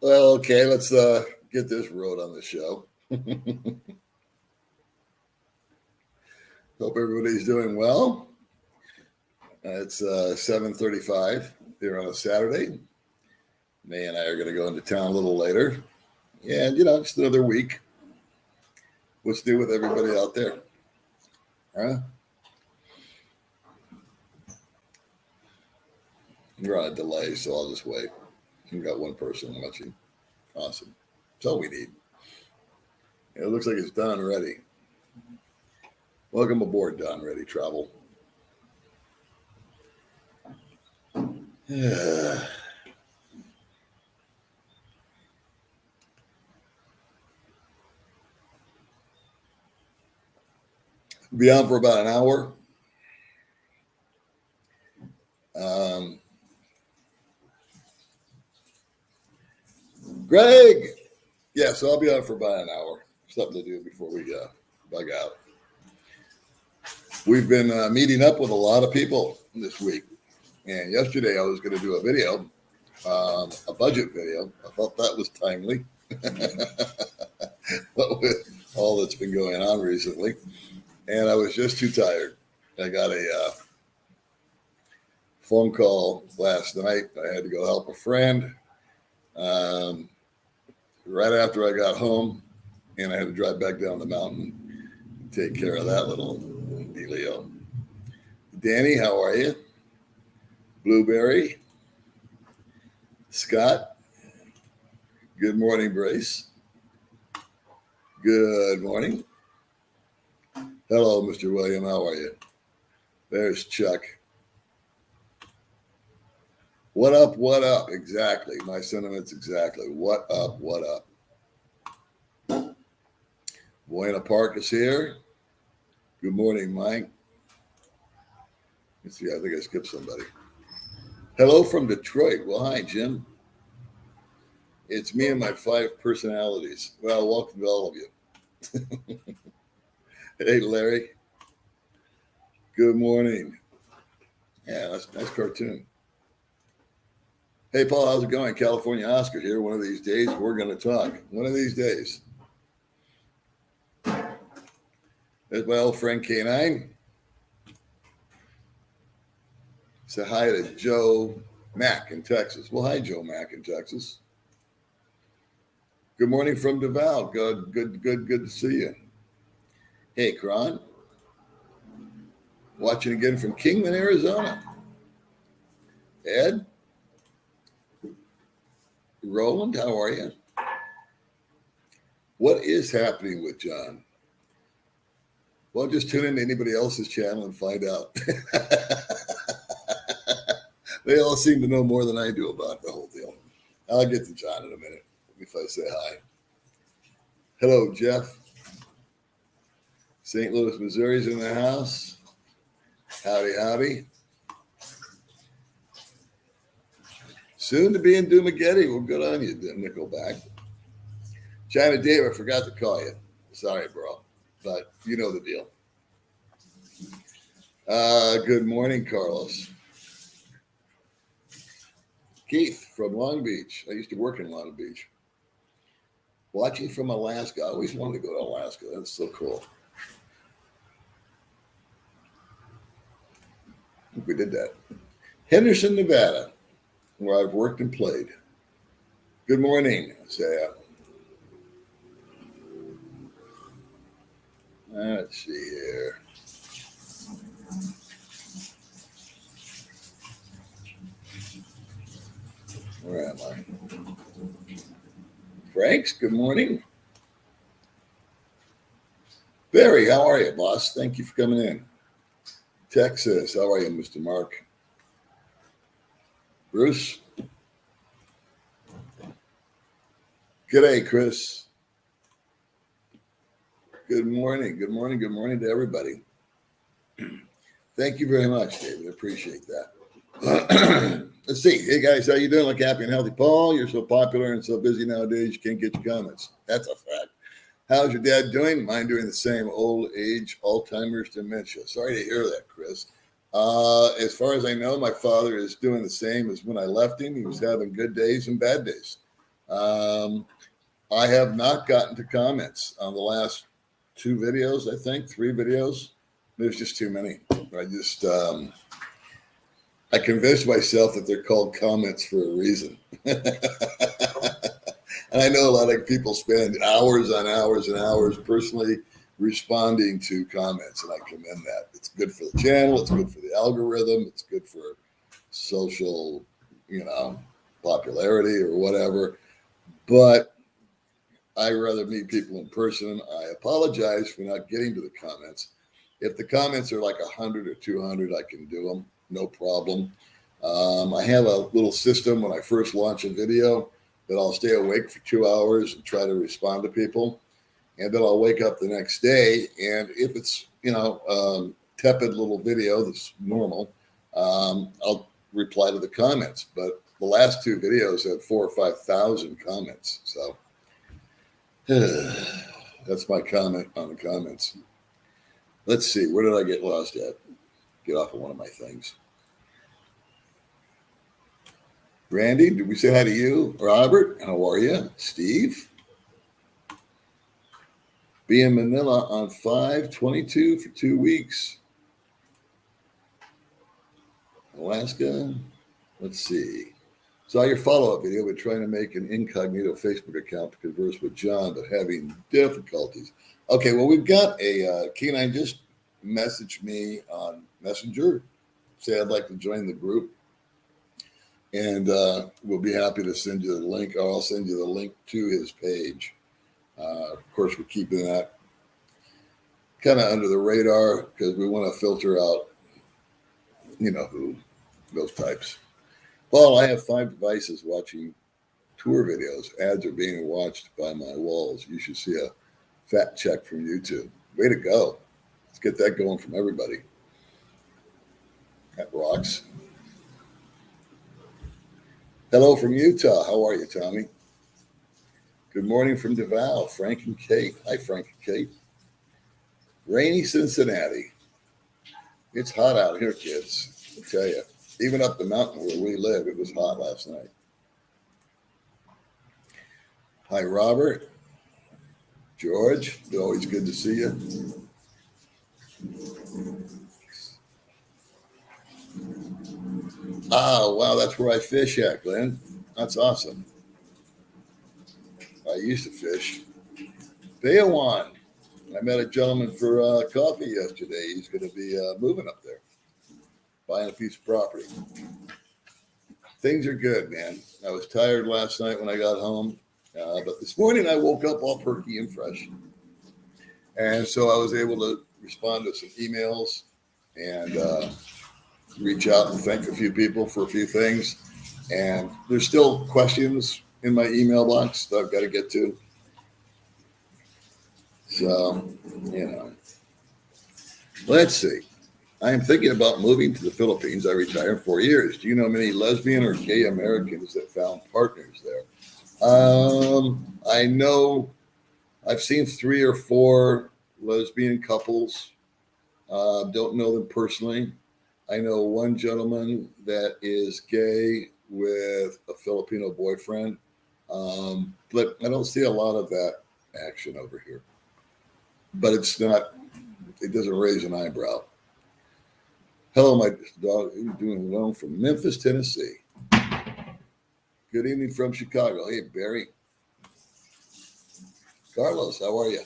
Well, okay, let's get this road on the show. Hope everybody's doing well. It's 7:35 here on a Saturday. May and I are going to go into town a little later. And, just another week. What's new with everybody out there? Huh? We're on a delay, so I'll just wait. We've got one person watching. Awesome. That's all we need. It looks like it's done already. Welcome aboard, Don Ready Travel. Be on for about an hour. Greg! Yeah, so I'll be on for about an hour. Something to do before we bug out. We've been meeting up with a lot of people this week. And yesterday I was going to do a video, a budget video. I thought that was timely. But with all that's been going on recently. And I was just too tired. I got a phone call last night. I had to go help a friend right after I got home. And I had to drive back down the mountain and take care of that little dealio. Danny, how are you? Blueberry. Scott. Good morning, Brace. Good morning. Hello, Mr. William. How are you? There's Chuck. What up? What up? Exactly. My sentiments exactly. What up? What up? Buena Park is here. Good morning, Mike. Let's see. I think I skipped somebody. Hello from Detroit. Well, hi, Jim. It's me and my 5 personalities. Well, welcome to all of you. Hey, Larry. Good morning. Yeah, that's a nice cartoon. Hey, Paul, how's it going? California Oscar here. One of these days, we're going to talk. One of these days. There's my old friend K9. Say hi to Joe Mack in Texas. Well, hi, Joe Mack in Texas. Good morning from Deval. Good to see you. Hey, Kron. Watching again from Kingman, Arizona. Ed. Roland, how are you? What is happening with John? Well, just tune in to anybody else's channel and find out. They all seem to know more than I do about the whole deal. I'll get to John in a minute if I say hi. Hello, Jeff. St. Louis, Missouri's in the house. Howdy, howdy. Soon to be in Dumageddon. Well, good on you, Nickelback. China Dave, I forgot to call you. Sorry, bro. But you know the deal. Good morning, Carlos. Keith from Long Beach. I used to work in Long Beach. Watching from Alaska. I always wanted to go to Alaska. That's so cool. I think we did that. Henderson, Nevada, where I've worked and played. Good morning, Isaiah. Let's see here. Where am I? Franks, good morning. Barry, how are you, boss? Thank you for coming in. Texas, how are you, Mr. Mark? Bruce? G'day, Chris. Good morning. Good morning. Good morning to everybody. Thank you very much, David. I appreciate that. Let's see. Hey, guys, how you doing? Look happy and healthy. Paul, you're so popular and so busy nowadays, you can't get your comments. That's a fact. How's your dad doing? Mine doing the same. Old age, Alzheimer's, dementia. Sorry to hear that, Chris. As far as I know, my father is doing the same as when I left him. He was having good days and bad days. I have not gotten to comments on the last 2 videos, I think, 3 videos. There's just too many. I convinced myself that they're called comments for a reason. And I know a lot of people spend hours on hours and hours personally responding to comments, and I commend that. It's good for the channel. It's good for the algorithm. It's good for social, popularity or whatever. But I rather meet people in person. I apologize for not getting to the comments. If the comments are like 100 or 200, I can do them. No problem. I have a little system when I first launch a video that I'll stay awake for 2 hours and try to respond to people. And then I'll wake up the next day. And if it's, tepid little video that's normal, I'll reply to the comments. But the last 2 videos have 4,000 or 5,000 comments. So that's my comment on the comments. Let's see. Where did I get lost at? Get off of one of my things. Randy, did we say hi to you? Robert, how are you? Steve? Be in Manila on 5/22 for 2 weeks. Alaska. Let's see. Saw your follow-up video. We're trying to make an incognito Facebook account to converse with John, but having difficulties. Okay, well, we've got a K9 just messaged me on Messenger. Say I'd like to join the group. And we'll be happy to send you the link, or I'll send you the link to his page. Of course, we're keeping that kind of under the radar because we want to filter out, who, those types. Paul, I have 5 devices watching tour videos. Ads are being watched by my walls. You should see a fat check from YouTube. Way to go. Let's get that going from everybody. That rocks. Hello from Utah. How are you, Tommy? Good morning from Deval, Frank and Kate. Hi, Frank and Kate. Rainy Cincinnati. It's hot out here, kids. I'll tell you. Even up the mountain where we live, it was hot last night. Hi, Robert. George, always good to see you. Ah, wow, that's where I fish at, Glenn. That's awesome. I used to fish. Bayawan. I met a gentleman for coffee yesterday. He's going to be moving up there, buying a piece of property. Things are good, man. I was tired last night when I got home, but this morning I woke up all perky and fresh. And so I was able to respond to some emails and reach out and thank a few people for a few things. And there's still questions in my email box that I've got to get to. So, let's see. I am thinking about moving to the Philippines. I retired in 4 years. Do you know many lesbian or gay Americans that found partners there? I know I've seen 3 or 4 lesbian couples. Don't know them personally. I know one gentleman that is gay with a Filipino boyfriend, but I don't see a lot of that action over here. But it doesn't raise an eyebrow. Hello, my dog. You're doing well from Memphis, Tennessee. Good evening from Chicago. Hey, Barry. Carlos, how are you?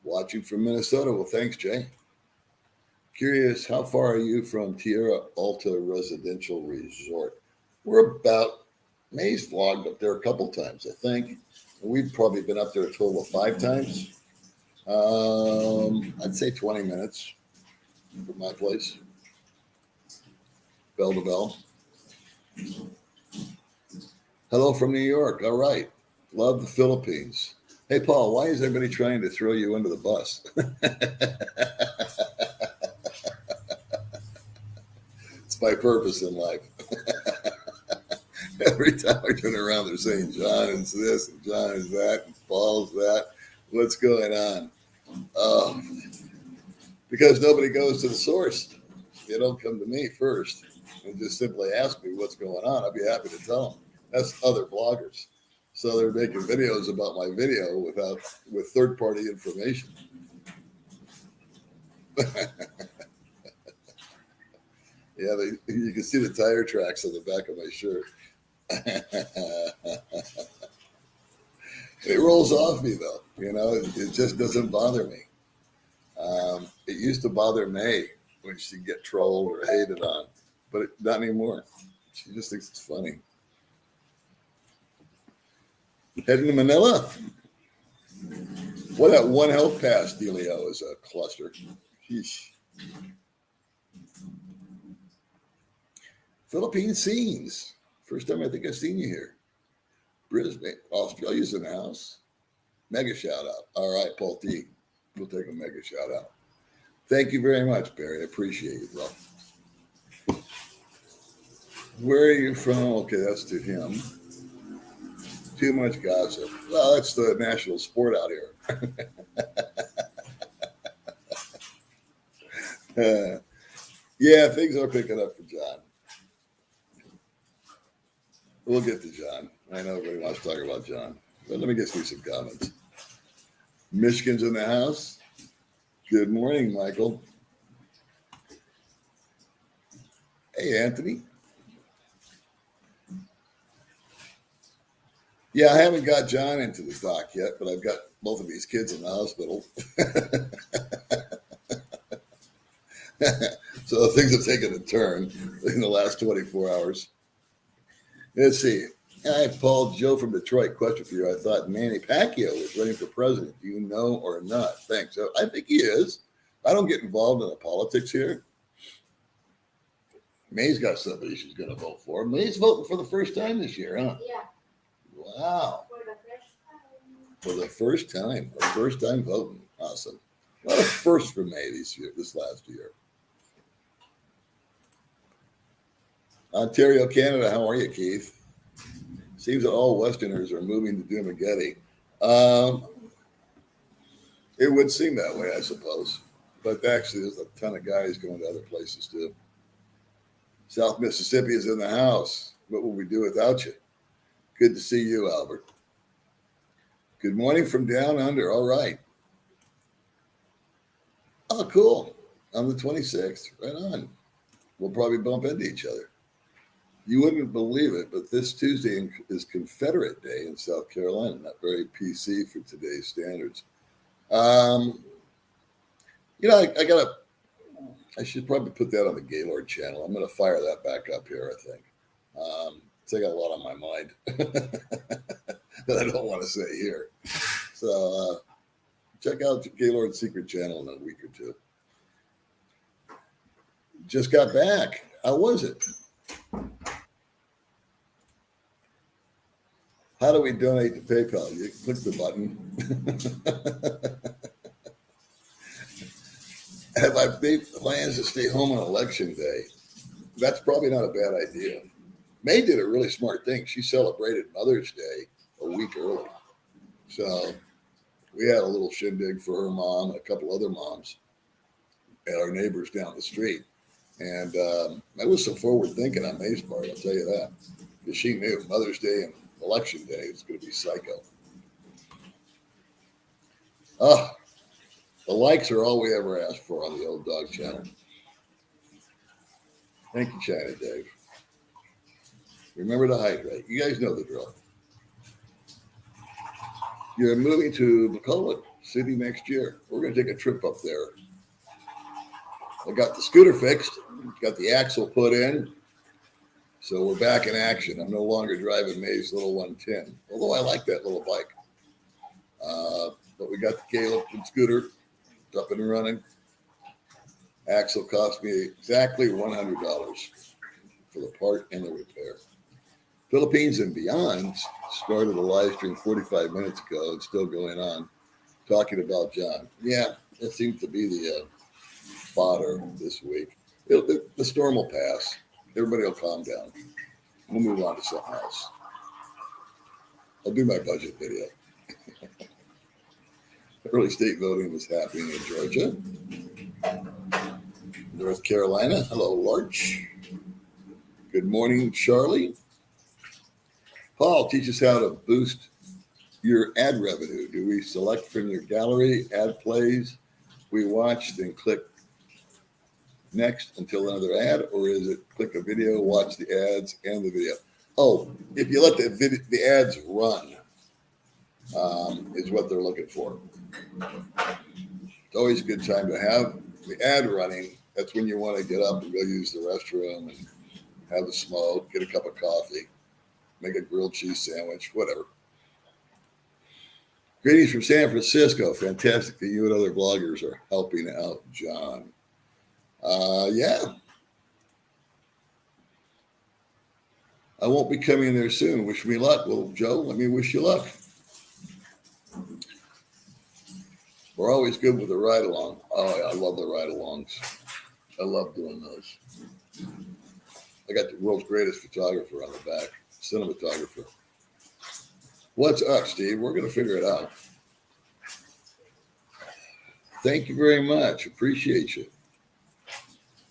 Watching from Minnesota. Well, thanks, Jay. Curious, how far are you from Tierra Alta Residential Resort? We're about, May's vlogged up there a couple times, I think. We've probably been up there a total of 5 times. I'd say 20 minutes from my place. Bell to bell. Hello from New York. All right. Love the Philippines. Hey, Paul, why is everybody trying to throw you under the bus? It's my purpose in life. Every time I turn around, they're saying John is this and John is that and Paul's that. What's going on? Because nobody goes to the source. They don't come to me first and just simply ask me what's going on. I'll be happy to tell them. That's other bloggers. So they're making videos about my video with third-party information. Yeah, you can see the tire tracks on the back of my shirt. It rolls off me though, it just doesn't bother me. It used to bother May when she'd get trolled or hated on, but not anymore. She just thinks it's funny. Heading to Manila. What that One Health Pass dealio is a cluster. Sheesh. Philippine scenes. First time I think I've seen you here. Brisbane, Australia's in the house. Mega shout out. All right, Paul T. We'll take a mega shout out. Thank you very much, Barry. I appreciate you, bro. Where are you from? Okay, that's to him. Too much gossip. Well, that's the national sport out here. Yeah, things are picking up for John. We'll get to John. I know everybody wants to talk about John, but let me get through some comments. Michigan's in the house. Good morning, Michael. Hey, Anthony. Yeah, I haven't got John into the doc yet, but I've got both of these kids in the hospital. So things have taken a turn in the last 24 hours. Let's see. Hi, Paul. Joe from Detroit. Question for you. I thought Manny Pacquiao was running for president. Do you know or not? Thanks. So I think he is. I don't get involved in the politics here. May's got somebody she's going to vote for. May's voting for the first time this year, huh? Yeah. Wow. For the first time. For the first time. Her first time voting. Awesome. What a first for May this last year. Ontario, Canada. How are you, Keith? Seems that all Westerners are moving to Dumageddon. It would seem that way, I suppose. But actually, there's a ton of guys going to other places, too. South Mississippi is in the house. What will we do without you? Good to see you, Albert. Good morning from down under. All right. Oh, cool. On the 26th. Right on. We'll probably bump into each other. You wouldn't believe it, but this Tuesday is Confederate Day in South Carolina. Not very PC for today's standards. I should probably put that on the Gaylord channel. I'm going to fire that back up here, I think. I got a lot on my mind that I don't want to say here. So check out Gaylord's secret channel in a week or two. Just got back. How was it? How do we donate to PayPal? You click the button. Have I made plans to stay home on election day? That's probably not a bad idea. May did a really smart thing. She celebrated Mother's Day a week early. So we had a little shindig for her mom and a couple other moms and our neighbors down the street. And that was some forward thinking on May's part, I'll tell you that. Because she knew Mother's Day and Election Day was going to be psycho. Oh, the likes are all we ever asked for on the Old Dog channel. Thank you, China Dave. Remember to hydrate. You guys know the drill. You're moving to McCulloch City next year. We're going to take a trip up there. I got the scooter fixed, got the axle put in, so we're back in action. I'm no longer driving May's little 110, although I like that little bike. But we got the Caleb scooter up and running. Axle cost me exactly $100 for the part and the repair. Philippines and Beyond started a live stream 45 minutes ago. It's still going on, talking about John. Yeah, it seems to be the fodder this week. The storm will pass. Everybody will calm down. We'll move on to something else. I'll do my budget video. Early state voting was happening in Georgia. North Carolina. Hello, Larch. Good morning, Charlie. Paul, teach us how to boost your ad revenue. Do we select from your gallery, ad plays we watch, then click next until another ad, or is it click a video, watch the ads and the video? Oh, if you let the ads run, is what they're looking for. It's always a good time to have the ad running. That's when you want to get up and go use the restroom and have a smoke, get a cup of coffee, make a grilled cheese sandwich, whatever. Greetings from San Francisco. Fantastic that you and other vloggers are helping out, John. Yeah. I won't be coming there soon. Wish me luck. Well, Joe, let me wish you luck. We're always good with the ride-along. Oh, yeah, I love the ride-alongs. I love doing those. I got the world's greatest photographer on the back, cinematographer. What's up, Steve? We're going to figure it out. Thank you very much. Appreciate you.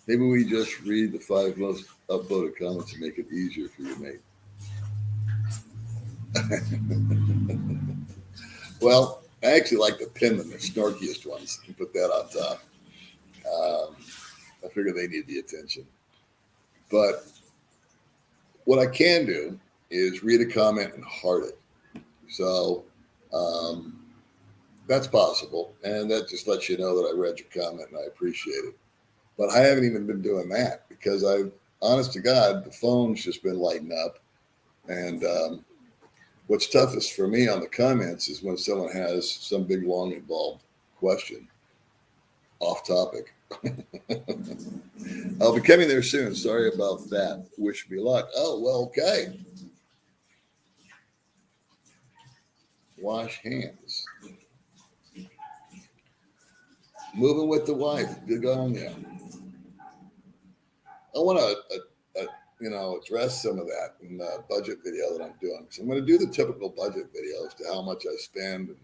Maybe we just read the 5 most upvoted comments and make it easier for you, mate. Well, I actually like to pin them, the snarkiest ones, and put that on top. I figure they need the attention. But what I can do is read a comment and heart it. So that's possible. And that just lets you know that I read your comment and I appreciate it. But I haven't even been doing that because honest to God, the phone's just been lighting up. And what's toughest for me on the comments is when someone has some big, long, involved question off topic. I'll be coming there soon. Sorry about that. Wish me luck. Oh, well, okay. Wash hands. Moving with the wife. Good on you. I want to, address some of that in the budget video that I'm doing. So I'm going to do the typical budget video as to how much I spend and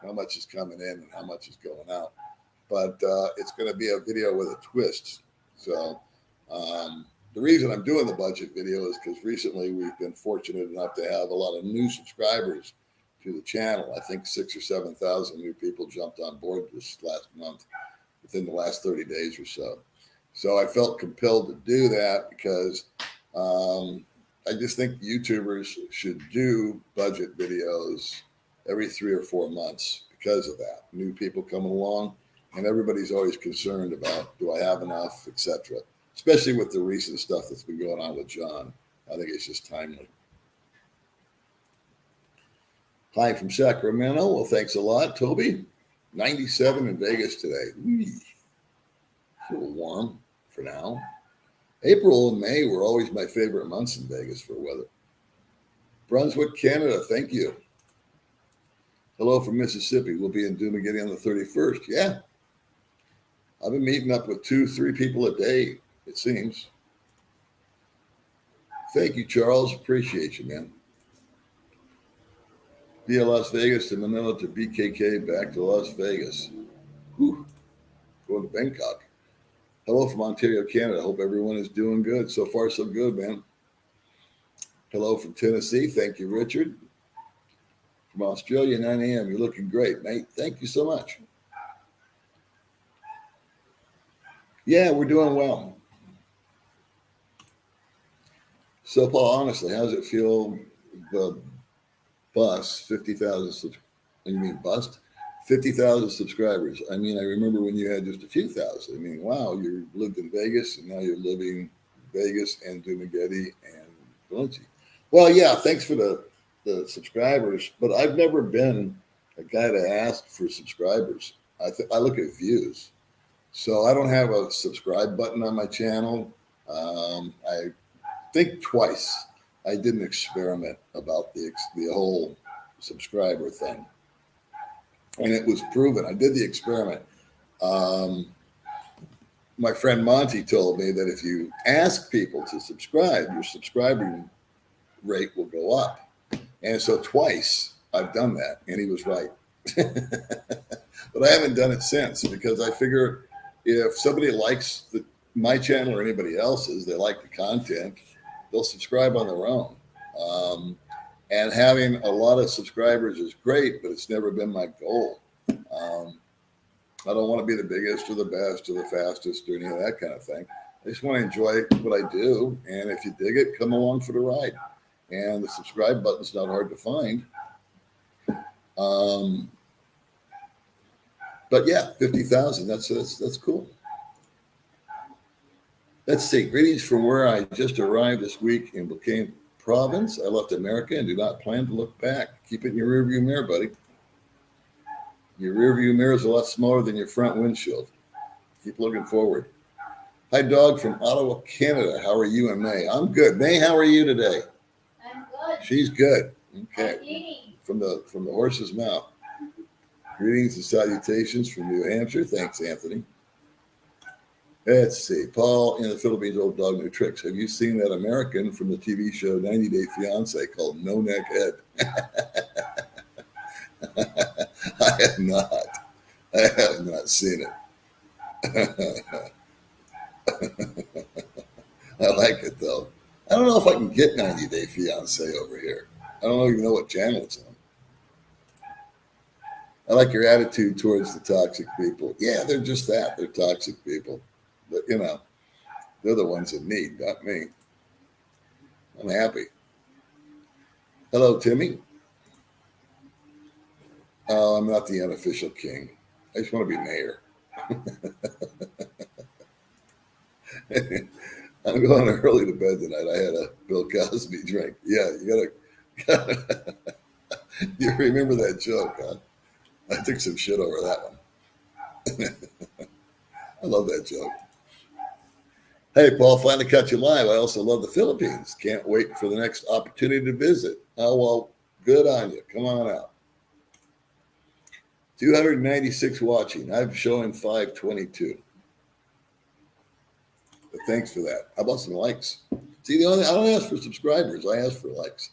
how much is coming in and how much is going out. But it's going to be a video with a twist. So the reason I'm doing the budget video is because recently we've been fortunate enough to have a lot of new subscribers to the channel. I think 6,000 or 7,000 new people jumped on board this last month within the last 30 days or so. So I felt compelled to do that because I just think YouTubers should do budget videos every 3 or 4 months because of that. New people coming along, and everybody's always concerned about, do I have enough, etc. Especially with the recent stuff that's been going on with John. I think it's just timely. Hi from Sacramento. Well, thanks a lot, Toby. 97 in Vegas today. A little warm for now. April and May were always my favorite months in Vegas for weather. Brunswick, Canada, thank you. Hello from Mississippi. We'll be in Dumaguete on the 31st. Yeah. I've been meeting up with 2-3 people a day, it seems. Thank you, Charles. Appreciate you, man. Via Las Vegas to Manila to BKK, back to Las Vegas. Whew. Going to Bangkok. Hello from Ontario, Canada. Hope everyone is doing good. So far, so good, man. Hello from Tennessee. Thank you, Richard. From Australia, 9 a.m. You're looking great, mate. Thank you so much. Yeah, we're doing well. So, Paul, honestly, how does it feel? The bust 50,000. You mean bust 50,000 subscribers? I mean, I remember when you had just a few thousand. I mean, wow, you lived in Vegas, and now you're living Vegas and Dumaguete and Valencia. Well, yeah, thanks for the subscribers, but I've never been a guy to ask for subscribers. I look at views. So I don't have a subscribe button on my channel. I think twice I did an experiment about the whole subscriber thing. And it was proven. I did the experiment. My friend Monty told me that if you ask people to subscribe, your subscribing rate will go up. And so twice I've done that, and he was right. But I haven't done it since because I figure if somebody likes my channel or anybody else's, they like the content, they'll subscribe on their own. And having a lot of subscribers is great, but it's never been my goal. I don't want to be the biggest or the best or the fastest or any of that kind of thing. I just want to enjoy what I do. And if you dig it, come along for the ride. And the subscribe button's not hard to find. But yeah, 50,000. That's cool. Let's see. Greetings from where I just arrived this week in Bouquet Province. I left America and do not plan to look back. Keep it in your rearview mirror, buddy. Your rearview mirror is a lot smaller than your front windshield. Keep looking forward. Hi, Dog from Ottawa, Canada. How are you and May? I'm good. May, how are you today? I'm good. She's good. Okay. I'm eating. From the horse's mouth. Greetings and salutations from New Hampshire. Thanks, Anthony. Let's see. Paul in the Philippines, Old Dog New Tricks. Have you seen that American from the TV show 90 Day Fiance called No Neck Head? I have not. I have not seen it. I like it though. I don't know if I can get 90 Day Fiance over here. I don't even know what channel it's on. I like your attitude towards the toxic people. Yeah, they're just that. They're toxic people. But, you know, they're the ones in need, not me. I'm happy. Hello, Timmy. I'm not the unofficial king. I just want to be mayor. I'm going early to bed tonight. I had a Bill Cosby drink. Yeah, you gotta you remember that joke, huh? I took some shit over that one. I love that joke. Hey, Paul, finally caught you live. I also love the Philippines. Can't wait for the next opportunity to visit. Oh, well, good on you. Come on out. 296 watching. I'm showing 522. But thanks for that. How about some likes? See, I don't ask for subscribers. I ask for likes.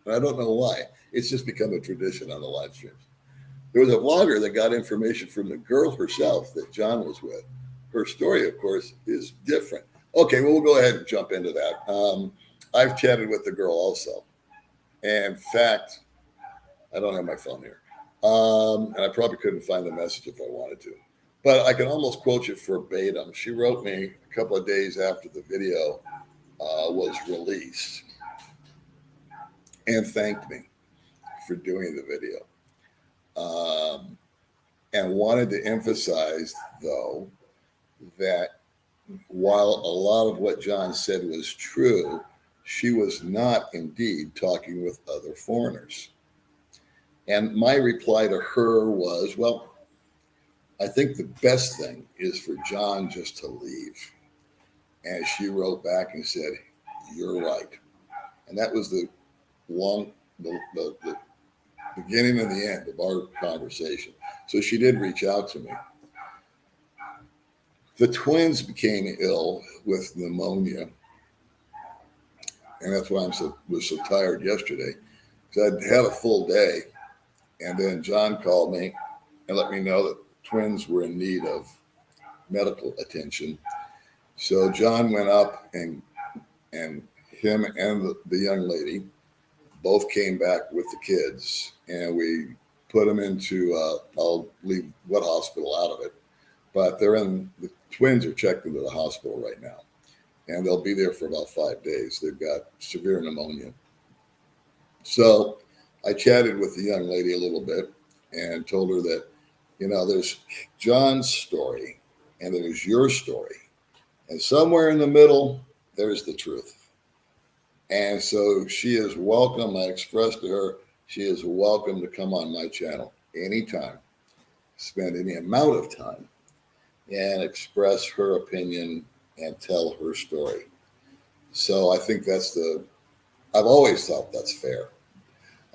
And I don't know why. It's just become a tradition on the live streams. There was a vlogger that got information from the girl herself that John was with. Her story, of course, is different. Okay, well, we'll go ahead and jump into that. I've chatted with the girl also. And in fact, I don't have my phone here. And I probably couldn't find the message if I wanted to. But I can almost quote you verbatim. She wrote me a couple of days after the video was released and thanked me for doing the video. And wanted to emphasize, though, that while a lot of what John said was true, she was not indeed talking with other foreigners. And my reply to her was, well, I think the best thing is for John just to leave. And she wrote back and said, you're right. And that was the beginning and the end of our conversation. So she did reach out to me. The twins became ill with pneumonia. And that's why I was so tired yesterday, because I'd had a full day. And then John called me and let me know that twins were in need of medical attention. So John went up and him and the young lady both came back with the kids, and we put them into, I'll leave what hospital out of it, but the twins are checked into the hospital right now, and they'll be there for about 5 days. They've got severe pneumonia. So I chatted with the young lady a little bit and told her that, you know, there's John's story and there's your story. And somewhere in the middle, there's the truth. And so she is welcome. I expressed to her, she is welcome to come on my channel anytime, spend any amount of time, and express her opinion and tell her story. So I think I've always thought that's fair.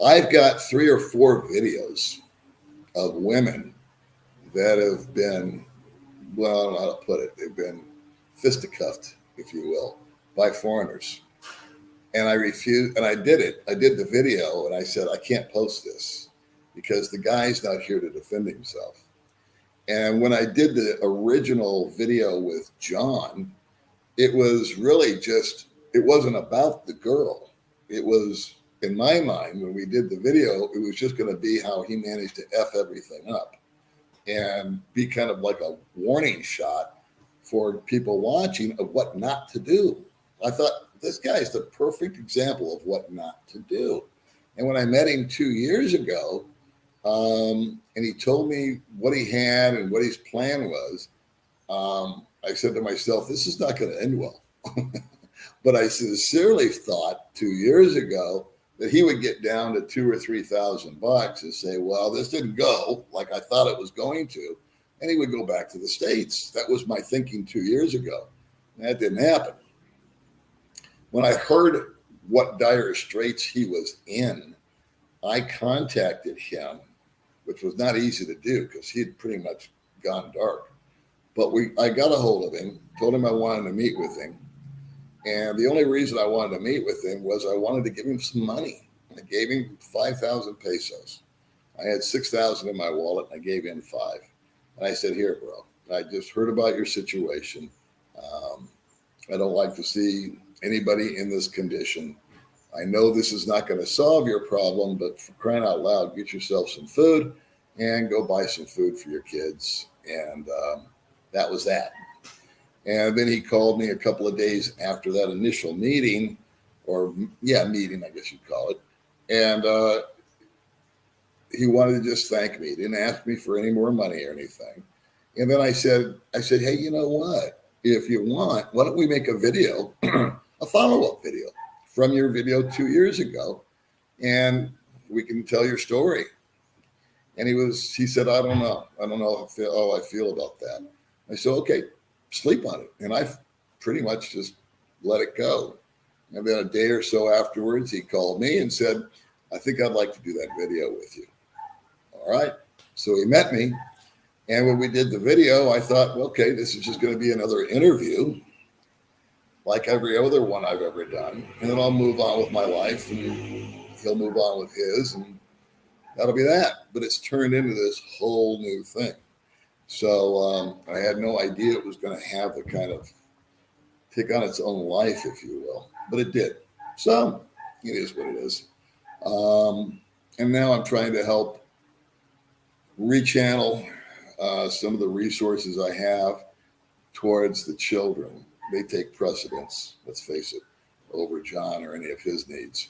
I've got 3 or 4 videos of women that have been, well, I don't know how to put it. They've been fisticuffed, if you will, by foreigners. And I refused, and I did it. I did the video, and I said, I can't post this because the guy's not here to defend himself. And when I did the original video with John, it was really just, it wasn't about the girl. It was in my mind, when we did the video, it was just going to be how he managed to F everything up and be kind of like a warning shot for people watching of what not to do. I thought, this guy is the perfect example of what not to do. And when I met him 2 years ago, and he told me what he had and what his plan was, I said to myself, this is not going to end well. But I sincerely thought 2 years ago that he would get down to $2,000 or $3,000 and say, well, this didn't go like I thought it was going to. And he would go back to the States. That was my thinking 2 years ago. That didn't happen. When I heard what dire straits he was in, I contacted him, which was not easy to do because he had pretty much gone dark. But I got a hold of him, told him I wanted to meet with him. And the only reason I wanted to meet with him was I wanted to give him some money. I gave him 5,000 pesos. I had 6,000 in my wallet, and I gave him 5. And I said, here, bro, I just heard about your situation. I don't like to see anybody in this condition. I know this is not going to solve your problem, but for crying out loud, get yourself some food and go buy some food for your kids. And that was that. And then he called me a couple of days after that initial meeting, meeting, I guess you'd call it. And he wanted to just thank me. He didn't ask me for any more money or anything. And then I said, hey, you know what? If you want, why don't we make a video, a follow-up video from your video 2 years ago, and we can tell your story. And he said, I don't know how I feel about that. I said, okay, sleep on it. And I pretty much just let it go. And then a day or so afterwards, he called me and said, I think I'd like to do that video with you. All right. So he met me. And when we did the video, I thought, well, okay, this is just going to be another interview like every other one I've ever done. And then I'll move on with my life and he'll move on with his, and that'll be that. But it's turned into this whole new thing. So I had no idea it was going to have the kind of take on its own life, if you will, but it did. So it is what it is. And now I'm trying to help rechannel some of the resources I have towards the children. They take precedence, let's face it, over John or any of his needs.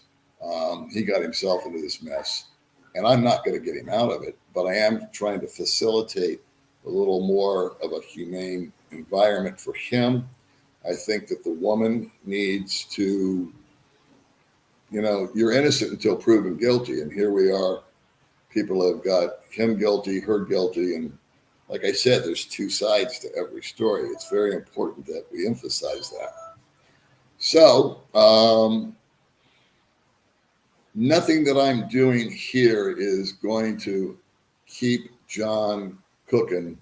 He got himself into this mess, and I'm not going to get him out of it, but I am trying to facilitate a little more of a humane environment for him. I think that the woman needs to, you're innocent until proven guilty. And here we are. People have got him guilty, her guilty. And like I said, there's two sides to every story. It's very important that we emphasize that. So nothing that I'm doing here is going to keep John cooking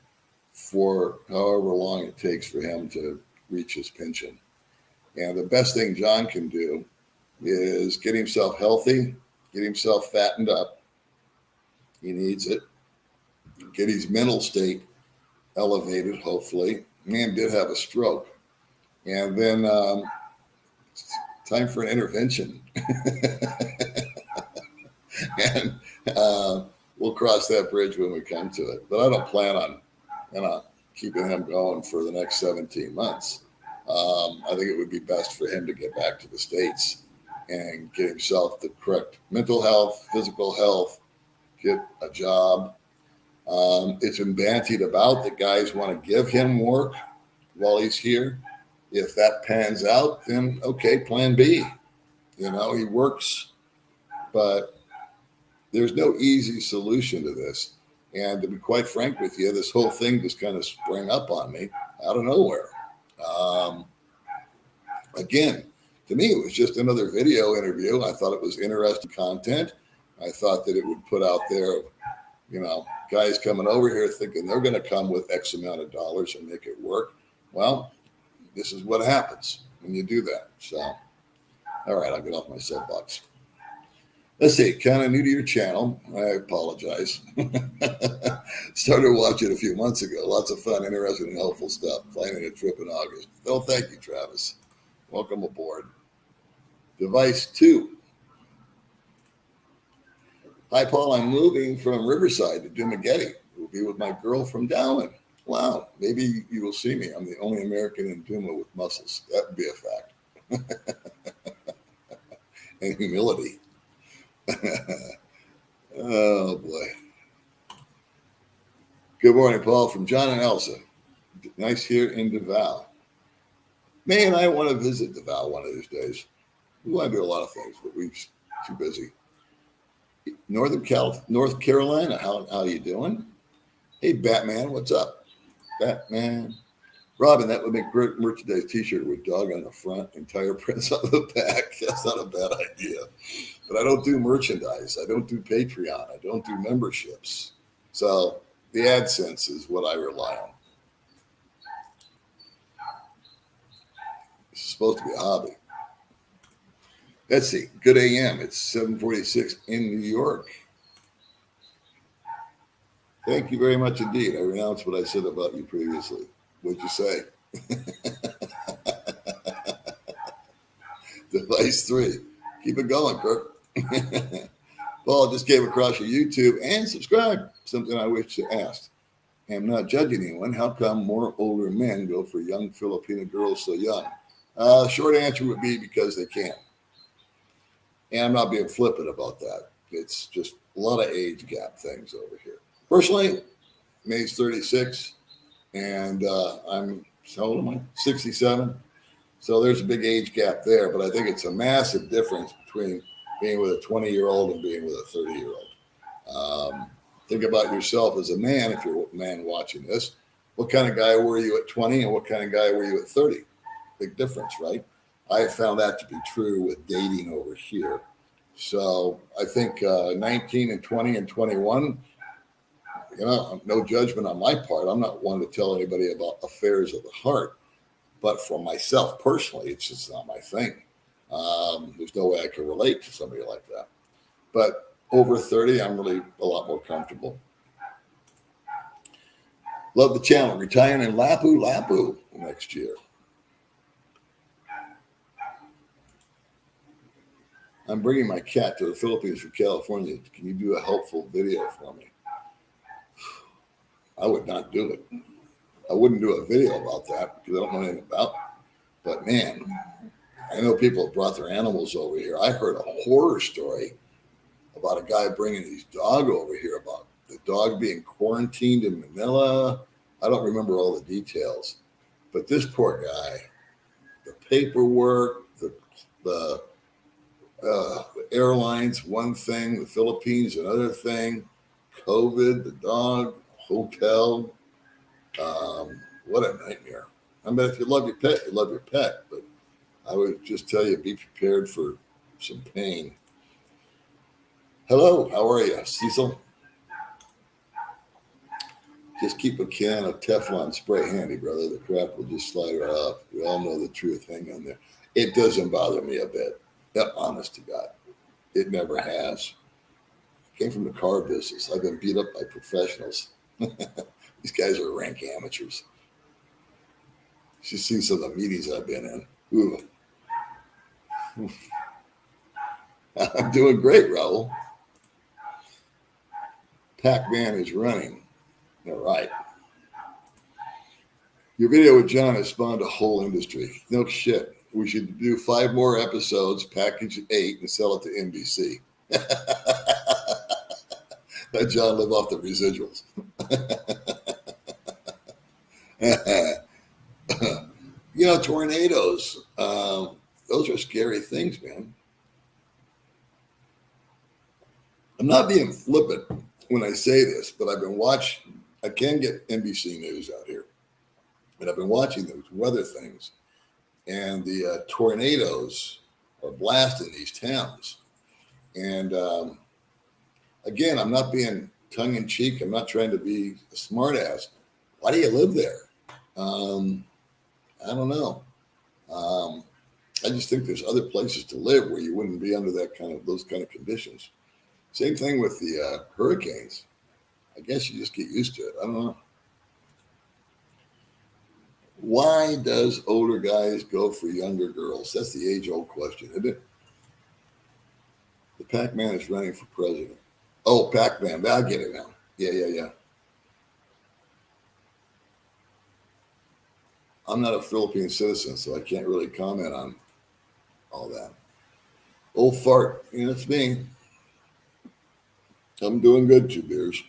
for however long it takes for him to reach his pension. And the best thing John can do is get himself healthy, get himself fattened up. He needs it. Get his mental state elevated, hopefully. Man did have a stroke. And then it's time for an intervention. And we'll cross that bridge when we come to it. But I don't plan on keeping him going for the next 17 months. I think it would be best for him to get back to the States and get himself the correct mental health, physical health, get a job. It's been bantied about that guys want to give him work while he's here. If that pans out, then okay, plan B. He works, but there's no easy solution to this. And to be quite frank with you, this whole thing just kind of sprang up on me out of nowhere. Again, to me, it was just another video interview. I thought it was interesting content. I thought that it would put out there, guys coming over here thinking they're going to come with X amount of dollars and make it work. Well, this is what happens when you do that. So, all right, I'll get off my soapbox. Let's see, kind of new to your channel. I apologize. Started watching a few months ago. Lots of fun, interesting, and helpful stuff. Planning a trip in August. Oh, thank you, Travis. Welcome aboard. Device 2. Hi, Paul. I'm moving from Riverside to Dumaguete. We'll be with my girl from Darwin. Wow. Maybe you will see me. I'm the only American in Duma with muscles. That would be a fact. And humility. Oh, boy. Good morning, Paul, from John and Elsa. Nice here in Davao. May and I want to visit Davao one of these days. We want to do a lot of things, but we're too busy. North Carolina, how you doing? Hey, Batman, what's up? Batman. Robin, that would make great merchandise t-shirt with dog on the front and tire prints on the back. That's not a bad idea. But I don't do merchandise. I don't do Patreon. I don't do memberships. So the AdSense is what I rely on. It's supposed to be a hobby. Let's see. Good AM. It's 7:46 in New York. Thank you very much indeed. I renounce what I said about you previously. What'd you say? Device 3. Keep it going, Kirk. Paul just came across your YouTube and subscribe. Something I wish to ask. I'm not judging anyone. How come more older men go for young Filipino girls so young? Short answer would be because they can. And I'm not being flippant about that. It's just a lot of age gap things over here. Personally, I'm age 36, and I'm, how old am I? 67. So there's a big age gap there, but I think it's a massive difference between being with a 20-year-old and being with a 30-year-old. Think about yourself as a man, if you're a man watching this. What kind of guy were you at 20 and what kind of guy were you at 30? Big difference, right? I have found that to be true with dating over here. So I think 19 and 20 and 21, no judgment on my part. I'm not one to tell anybody about affairs of the heart. But for myself personally, it's just not my thing. There's no way I can relate to somebody like that. But over 30, I'm really a lot more comfortable. Love the channel. Retiring in Lapu next year. I'm bringing my cat to the Philippines from California. Can you do a helpful video for me? I would not do it. I wouldn't do a video about that because I don't know anything about it. But man, I know people have brought their animals over here. I heard a horror story about a guy bringing his dog over here, about the dog being quarantined in Manila. I don't remember all the details. But this poor guy, the paperwork, the airlines, one thing, the Philippines, another thing, COVID, the dog, hotel. What a nightmare. I mean, if you love your pet, you love your pet. But I would just tell you, be prepared for some pain. Hello, how are you, Cecil? Just keep a can of Teflon spray handy, brother. The crap will just slide right off. We all know the truth. Hang on there. It doesn't bother me a bit. Honest to God. It never has. Came from the car business. I've been beat up by professionals. These guys are rank amateurs. You should see some of the meetings I've been in. Ooh. I'm doing great, Raul. Pac-Man is running. All right. Your video with John has spawned a whole industry. No shit. We should do 5 more episodes, package 8, and sell it to NBC. Let John live off the residuals. Tornadoes, those are scary things, man. I'm not being flippant when I say this, but I can get NBC News out here. And I've been watching those weather things. And the tornadoes are blasting these towns. And again, I'm not being tongue-in-cheek. I'm not trying to be a smartass. Why do you live there? I don't know. I just think there's other places to live where you wouldn't be under those kind of conditions. Same thing with the hurricanes. I guess you just get used to it. I don't know. Why does older guys go for younger girls? That's the age-old question, isn't it? The Pac-Man is running for president. Oh, Pac-Man. I get it now. Yeah. I'm not a Philippine citizen, so I can't really comment on all that. Old fart. It's me. I'm doing good, 2 beers.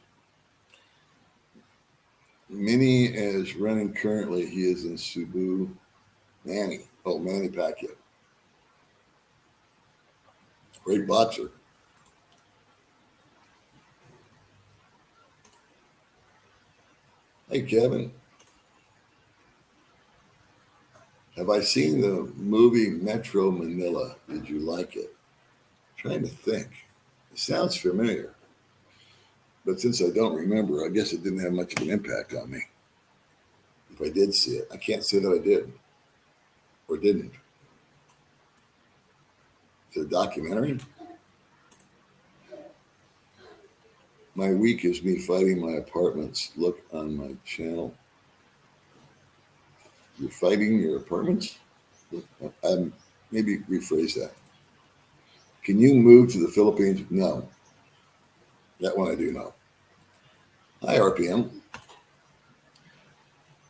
Minnie is running currently. He is in Cebu. Manny. Oh, Manny Pacquiao. Great boxer. Hey, Kevin. Have I seen the movie Metro Manila? Did you like it? I'm trying to think. It sounds familiar. But since I don't remember, I guess it didn't have much of an impact on me. If I did see it, I can't say that I did or didn't. Is it a documentary? My week is me fighting my apartments. Look on my channel. You're fighting your apartments? Maybe rephrase that. Can you move to the Philippines? No. That one I do know. Hi, RPM.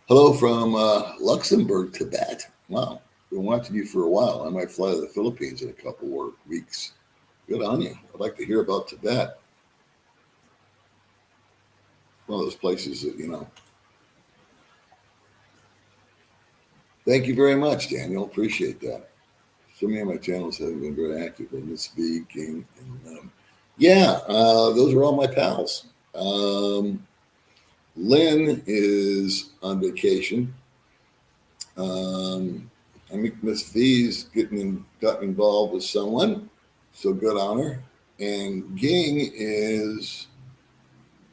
Hello from Luxembourg, Tibet. Wow. Been watching you for a while. I might fly to the Philippines in a couple more weeks. Good on you. I'd like to hear about Tibet. One of those places that. Thank you very much, Daniel. Appreciate that. So many of my channels haven't been very active, but Miss B, King, and those are all my pals. Lynn is on vacation. I think Miss V's gotten involved with someone, so good on her. And Ging is,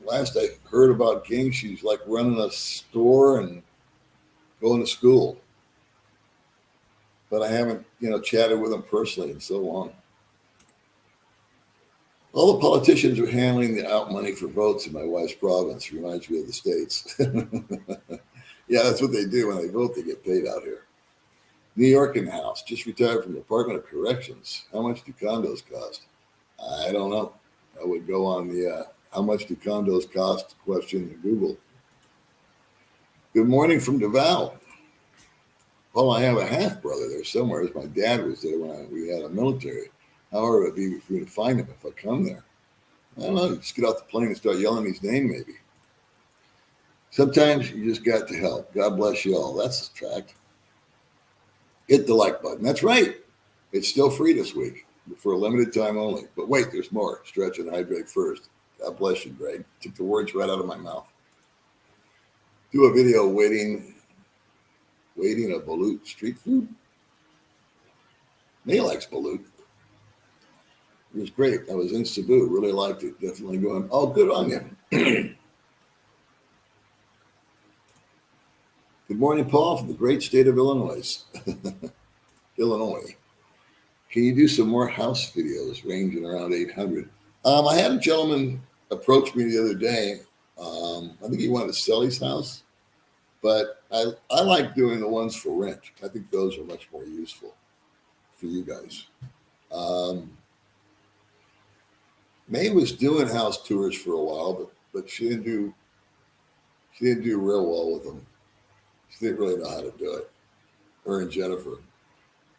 last I heard about Ging, she's like running a store and going to school. But I haven't, chatted with them personally in so long. All the politicians are handling the out money for votes in my wife's province. Reminds me of the States. Yeah, that's what they do when they vote. They get paid out here. New York in the house. Just retired from the Department of Corrections. How much do condos cost? I don't know. I would go on the how much do condos cost question in Google. Good morning from Davao. Well, I have a half brother there somewhere. My dad was there when we had a military. However, it'd be for me to find him if I come there. I don't know. Just get off the plane and start yelling his name, maybe. Sometimes you just got to help. God bless you all. That's the tract. Hit the like button. That's right. It's still free this week for a limited time only. But wait, there's more. Stretch and hydrate first. God bless you, Greg. Took the words right out of my mouth. Do a video waiting a balut street food. May likes balut. It was great. I was in Cebu. Really liked it. Definitely going, oh, good on you. Good morning, Paul, from the great state of Illinois. Illinois. Can you do some more house videos ranging around 800? I had a gentleman approach me the other day. I think he wanted to sell his house, but I like doing the ones for rent. I think those are much more useful for you guys. May was doing house tours for a while, but she didn't do real well with them. She didn't really know how to do it. Her and Jennifer.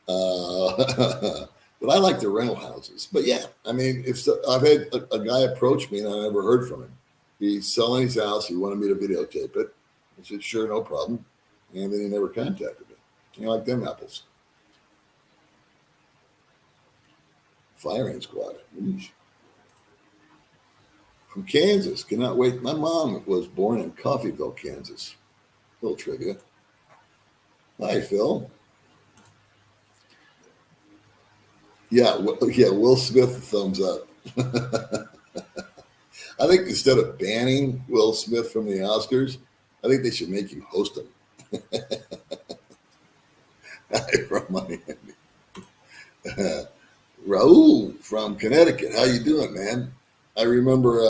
But I like the rental houses. But yeah, I mean, I've had a guy approach me and I never heard from him. He's selling his house. He wanted me to videotape it. I said, sure, no problem. And then he never contacted me. I like them apples. Firing squad. Eesh. From Kansas. Cannot wait. My mom was born in Coffeyville, Kansas. Little trivia. Hi, Phil. Yeah, Will Smith, thumbs up. I think instead of banning Will Smith from the Oscars, I think they should make him host them. From Miami. Raul from Connecticut. How you doing, man? I remember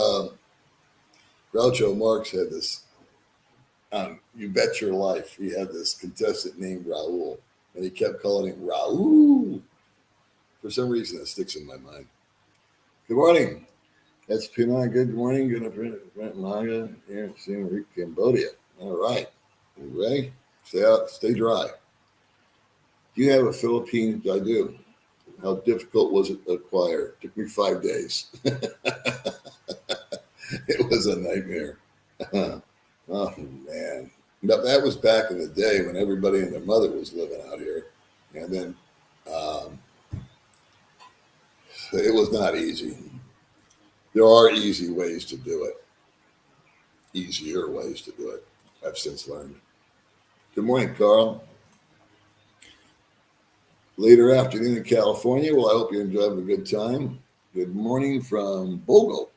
Groucho Marx had this, You Bet Your Life. He had this contestant named Raul, and he kept calling him Raul. For some reason, that sticks in my mind. Good morning. That's Pina. Good morning. Good afternoon. Brent Naga here in Siem Reap, Cambodia. All right. You ready? Stay out, stay dry. Do you have a Philippines? I do. How difficult was it to acquire? It took me 5 days. It was a nightmare. Oh, man. But that was back in the day when everybody and their mother was living out here. And then it was not easy. There are easy ways to do it, easier ways to do it. I've since learned. Good morning, Carl. Later afternoon in California. Well, I hope you're having a good time. Good morning from Bogle.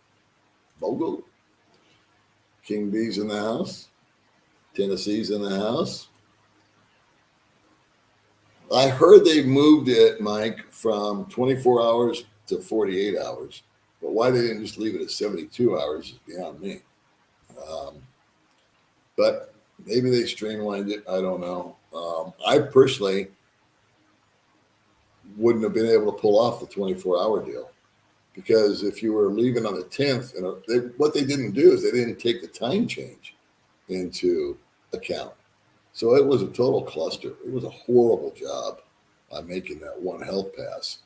Bogle. King B's in the house. Tennessee's in the house. I heard they moved it, Mike, from 24 hours to 48 hours. But why they didn't just leave it at 72 hours is beyond me. But maybe they streamlined it. I don't know. I personally wouldn't have been able to pull off the 24-hour deal, because if you were leaving on the 10th, and what they didn't do is they didn't take the time change into account. So it was a total cluster. It was a horrible job on making that one health pass.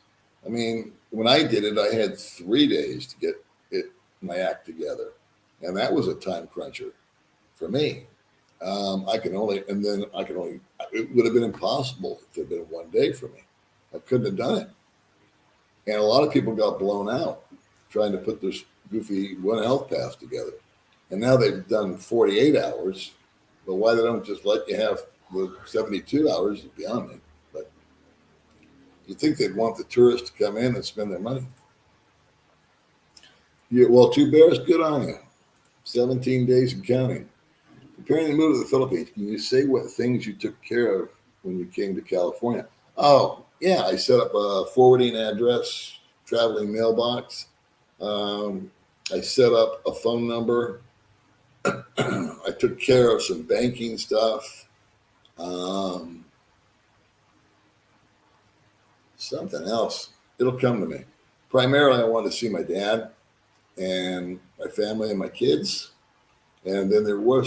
I mean, when I did it, I had 3 days to get my act together, and that was a time cruncher for me. It would have been impossible if it had been 1 day for me. I couldn't have done it. And a lot of people got blown out trying to put this goofy one health pass together. And now they've done 48 hours. But why they don't just let you have the 72 hours is beyond me. But you'd think they'd want the tourists to come in and spend their money. Yeah, well, Two Bears, good on you. 17 days and counting. Preparing to move to the Philippines, can you say what things you took care of when you came to California? Oh, yeah, I set up a forwarding address, traveling mailbox. I set up a phone number. I took care of some banking stuff. Something else. It'll come to me. Primarily, I wanted to see my dad and my family and my kids. And then there were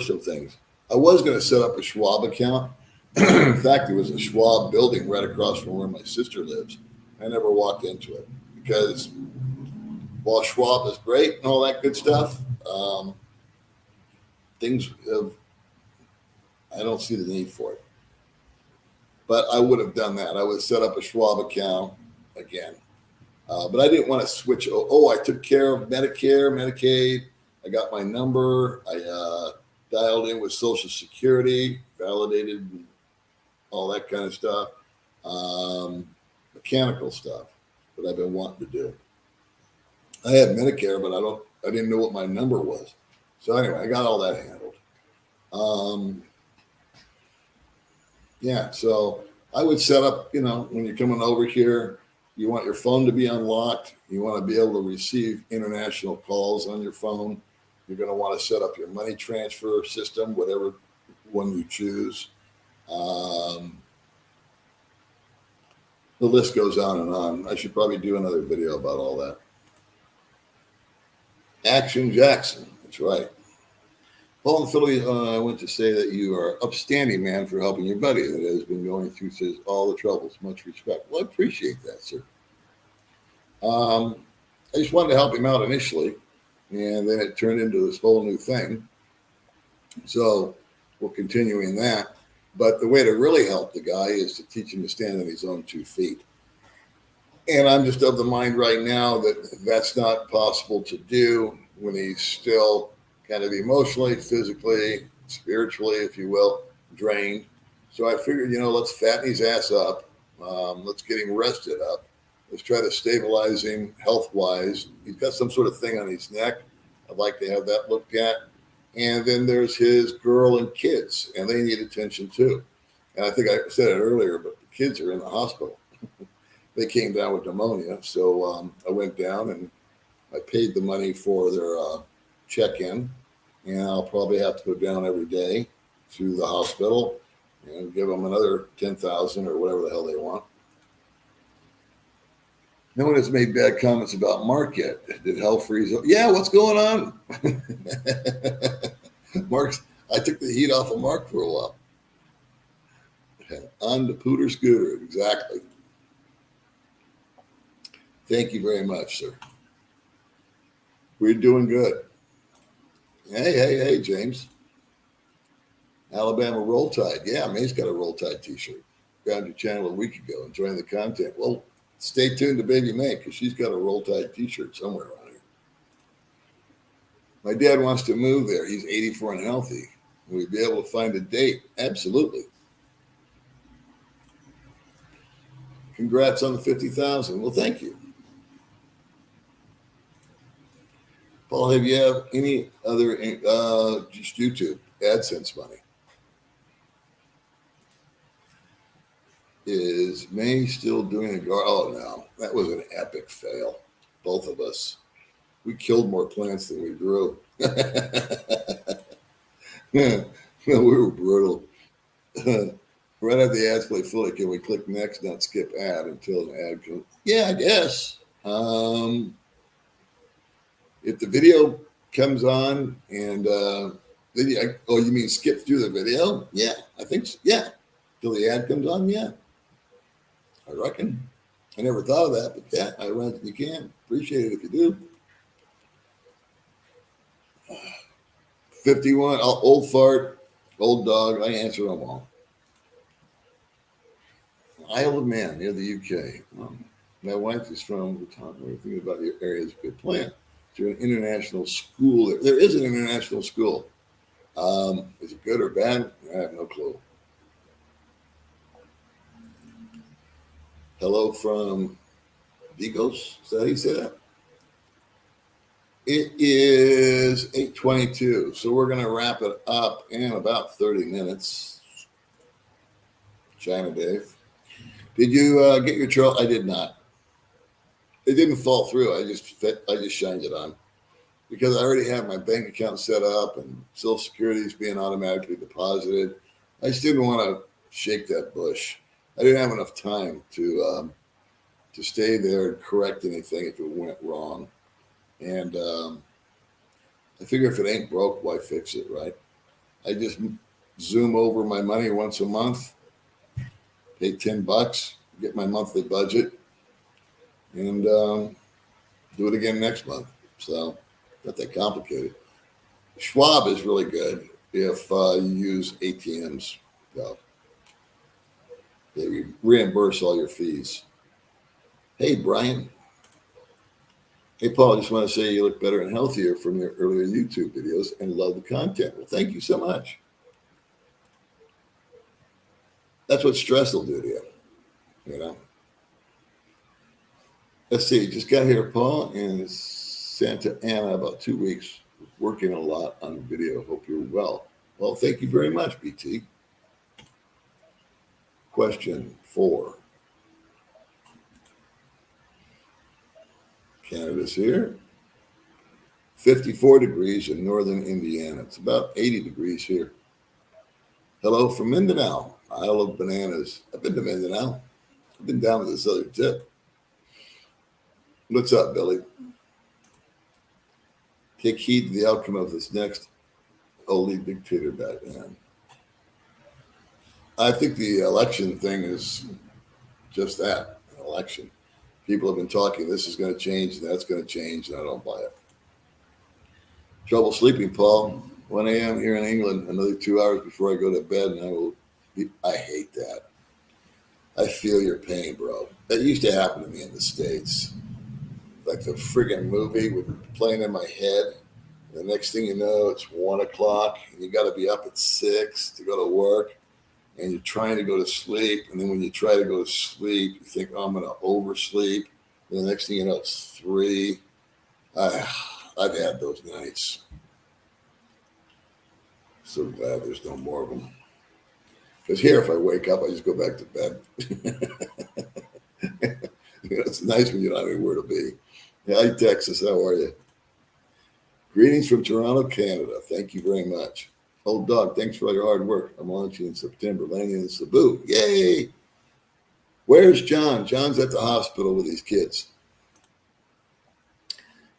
some things. I was going to set up a Schwab account. In fact, there was a Schwab building right across from where my sister lives. I never walked into it because while Schwab is great and all that good stuff, I don't see the need for it. But I would have done that. I would have set up a Schwab account again. But I didn't want to switch. I took care of Medicare, Medicaid. I got my number. I dialed in with Social Security, validated, and all that kind of stuff. Mechanical stuff that I've been wanting to do. I had Medicare, but I didn't know what my number was. So anyway, I got all that handled. So I would set up, when you're coming over here, you want your phone to be unlocked. You want to be able to receive international calls on your phone. You're going to want to set up your money transfer system, whatever one you choose. The list goes on and on. I should probably do another video about all that. Action Jackson. That's right. Paul in the Philippines, I want to say that you are upstanding, man, for helping your buddy that has been going through all the troubles. Much respect. Well, I appreciate that, sir. I just wanted to help him out initially, and then it turned into this whole new thing. So we're continuing that. But the way to really help the guy is to teach him to stand on his own 2 feet. And I'm just of the mind right now that that's not possible to do when he's still kind of emotionally, physically, spiritually, if you will, drained. So I figured, let's fatten his ass up. Let's get him rested up. Let's try to stabilize him health-wise. He's got some sort of thing on his neck. I'd like to have that looked at. And then there's his girl and kids, and they need attention too. And I think I said it earlier, but the kids are in the hospital. They came down with pneumonia. So I went down and I paid the money for their check-in. And I'll probably have to go down every day to the hospital and give them another $10,000 or whatever the hell they want. No one has made bad comments about Mark yet. Did hell freeze? Yeah, what's going on? I took the heat off of Mark for a while. On the Pooter Scooter, exactly. Thank you very much, sir. We're doing good. Hey, James. Alabama Roll Tide. Yeah, May's got a Roll Tide t-shirt. Found your channel a week ago, enjoying the content. Well, stay tuned to Baby May because she's got a Roll Tide t-shirt somewhere around here. My dad wants to move there. He's 84 and healthy. Will we be able to find a date? Absolutely. Congrats on the 50,000. Well, thank you. Paul, have you have any other just YouTube AdSense money? Is May still doing a gar? Oh no, that was an epic fail. Both of us. We killed more plants than we grew. We were brutal. Right after the ads play fully, can we click next, not skip ad until an ad comes? Yeah, I guess. If the video comes on and then you mean skip through the video? Yeah, I think so. Yeah, till the ad comes on. Yeah, I reckon. I never thought of that, but yeah, I reckon you can. Appreciate it if you do. 51, old fart, old dog. I answer them all. Isle of Man near the UK. My wife is from the top. We're thinking about the area is a good plan. To an international school. There is an international school. Is it good or bad? I have no clue. Hello from Digos. Is that how you say that? It is 8:22, so we're going to wrap it up in about 30 minutes. China Dave. Did you get your troll? I did not. It didn't fall through. I just shined it on because I already have my bank account set up and Social Security is being automatically deposited. I just didn't want to shake that bush. I didn't have enough time to stay there and correct anything if it went wrong. And I figure if it ain't broke, why fix it, right? I just zoom over my money once a month, pay $10, get my monthly budget, and do it again next month. So not that complicated. Schwab is really good if you use ATMs. They reimburse all your fees. Hey, Brian. Hey, Paul, I just want to say you look better and healthier from your earlier YouTube videos and love the content. Well, thank you so much. That's what stress will do to you, you know. Let's see, just got here, Paul, in Santa Ana about 2 weeks, working a lot on video. Hope you're well. Well, thank you very much, BT. Question 4. Canada's here. 54 degrees in northern Indiana. It's about 80 degrees here. Hello from Mindanao, Isle of Bananas. I've been to Mindanao. I've been down to the southern tip. What's up, Billy? Take heed to the outcome of this next oldie dictator Batman. I think the election thing is just that, an election. People have been talking, this is going to change, and that's going to change, and I don't buy it. Trouble sleeping, Paul. 1 a.m. here in England, another 2 hours before I go to bed, and I hate that. I feel your pain, bro. That used to happen to me in the States. Like the friggin' movie would be playing in my head. The next thing you know, it's 1 o'clock, and you got to be up at 6 to go to work, and you're trying to go to sleep. And then when you try to go to sleep, you think, oh, I'm going to oversleep. And the next thing you know, it's 3. I've had those nights. So glad there's no more of them. Because here, if I wake up, I just go back to bed. It's nice when you don't have anywhere to be. Hi, Texas. How are you? Greetings from Toronto, Canada. Thank you very much. Old dog, thanks for all your hard work. I'm launching in September, landing in Cebu. Yay! Where's John? John's at the hospital with his kids.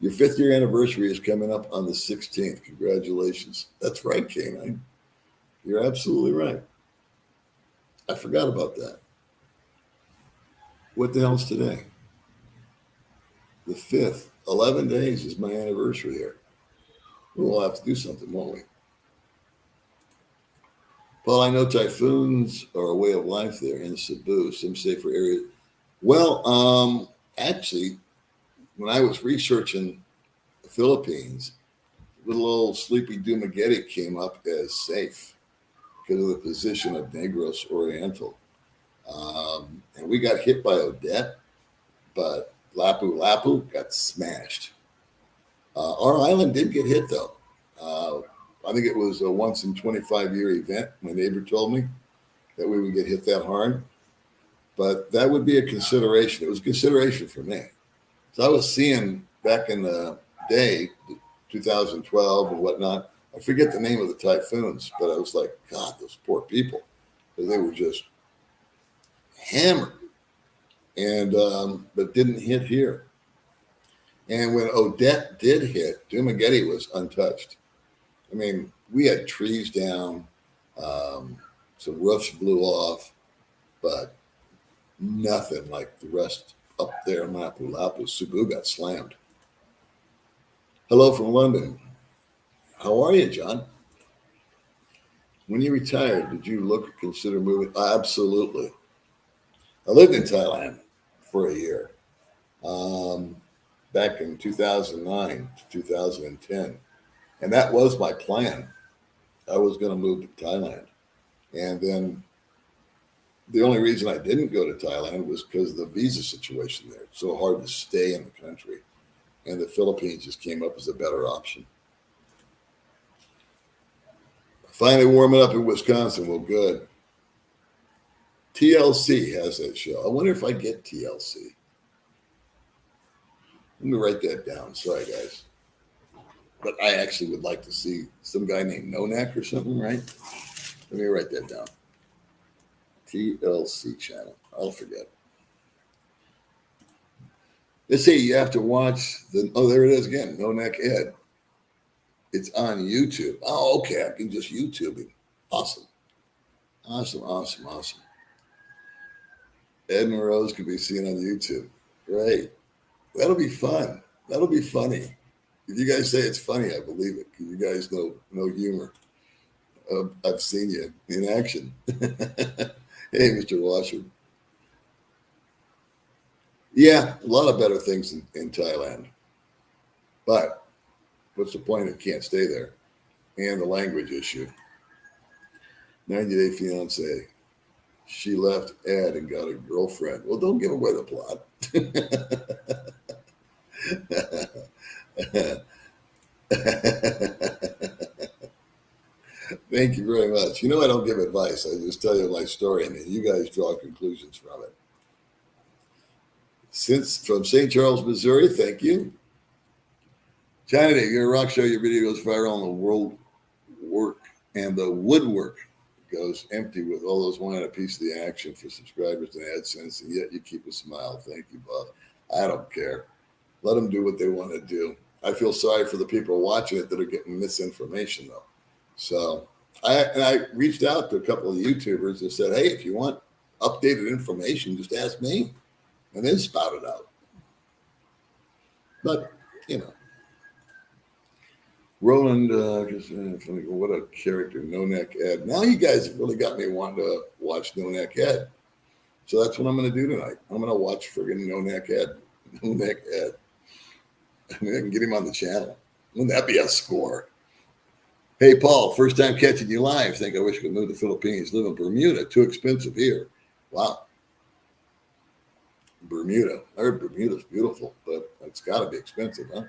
Your 5th year anniversary is coming up on the 16th. Congratulations. That's right, Canine. You're absolutely right. I forgot about that. What the hell's today? The 5th. 11 days is my anniversary here. We'll have to do something, won't we? Paul, I know typhoons are a way of life there in Cebu, some safer areas. Well, actually, when I was researching the Philippines, little old sleepy Dumaguete came up as safe because of the position of Negros Oriental. And we got hit by Odette, but Lapu-Lapu got smashed. Our island did get hit, though. I think it was a once in 25-year event. My neighbor told me that we would get hit that hard. But that would be a consideration. It was a consideration for me. So I was seeing back in the day, 2012 and whatnot, I forget the name of the typhoons, but I was like, God, those poor people. Because they were just hammered. And but didn't hit here. And when Odette did hit, Dumaguete was untouched. I mean, we had trees down, some roofs blew off, but nothing like the rest up there in Lapu-Lapu. Cebu got slammed. Hello from London. How are you, John? When you retired, did you look or consider moving? Absolutely. I lived in Thailand for a year, back in 2009 to 2010. And that was my plan. I was going to move to Thailand. And then the only reason I didn't go to Thailand was because of the visa situation there. It's so hard to stay in the country. And the Philippines just came up as a better option. Finally warming up in Wisconsin. Well, good. TLC has that show. I wonder if I get TLC. Let me write that down. Sorry, guys. But I actually would like to see some guy named Nonak or something, right? Let me write that down. TLC channel. I'll forget. Let's see. You have to watch the. Oh, there it is again. Nonak Ed. It's on YouTube. Oh, okay. I can just YouTube it. Awesome. Awesome. Ed and Rose can be seen on YouTube. Great. That'll be fun. That'll be funny. If you guys say it's funny, I believe it, because you guys know humor. I've seen you in action. Hey, Mr. Washer. Yeah, a lot of better things in Thailand. But what's the point if you can't stay there? And the language issue. 90-Day Fiance. She left Ed and got a girlfriend. Well, don't give away the plot. Thank you very much. You know, I don't give advice. I just tell you my story, and then you guys draw conclusions from it. From St. Charles, Missouri, thank you. China Day, you're a rock show. Your video goes viral on the world work, and the woodwork goes empty with all those wanting a piece of the action for subscribers and AdSense, and yet you keep a smile. Thank you, Bob. I don't care. Let them do what they want to do. I feel sorry for the people watching it that are getting misinformation, though. So I reached out to a couple of YouTubers and said, hey, if you want updated information, just ask me. And then spout it out. But, you know. Roland, what a character, No Neck Ed. Now you guys have really got me wanting to watch No Neck Ed. So that's what I'm going to do tonight. I'm going to watch friggin' No Neck Ed. No Neck Ed. I mean, I can get him on the channel. Wouldn't that be a score? Hey, Paul, first time catching you live. Think I wish I could move to the Philippines. Live in Bermuda. Too expensive here. Wow. Bermuda. I heard Bermuda's beautiful, but it's got to be expensive, huh?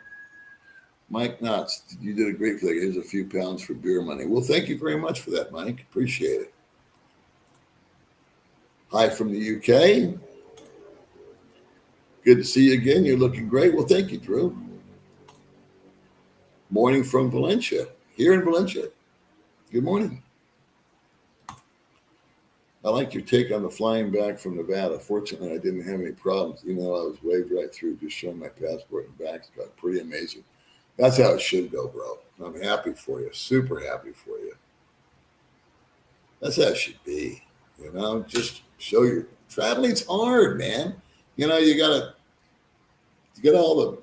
Mike Knotts, you did a great thing. Here's a few pounds for beer money. Well, thank you very much for that, Mike. Appreciate it. Hi from the UK. Good to see you again. You're looking great. Well, thank you, Drew. Morning from Valencia. Here in Valencia. Good morning. I like your take on the flying back from Nevada. Fortunately, I didn't have any problems. I was waved right through, just showing my passport and back. It's got pretty amazing. That's how it should go, bro. I'm happy for you. Super happy for you. That's how it should be. Just show your traveling's hard, man. You got all the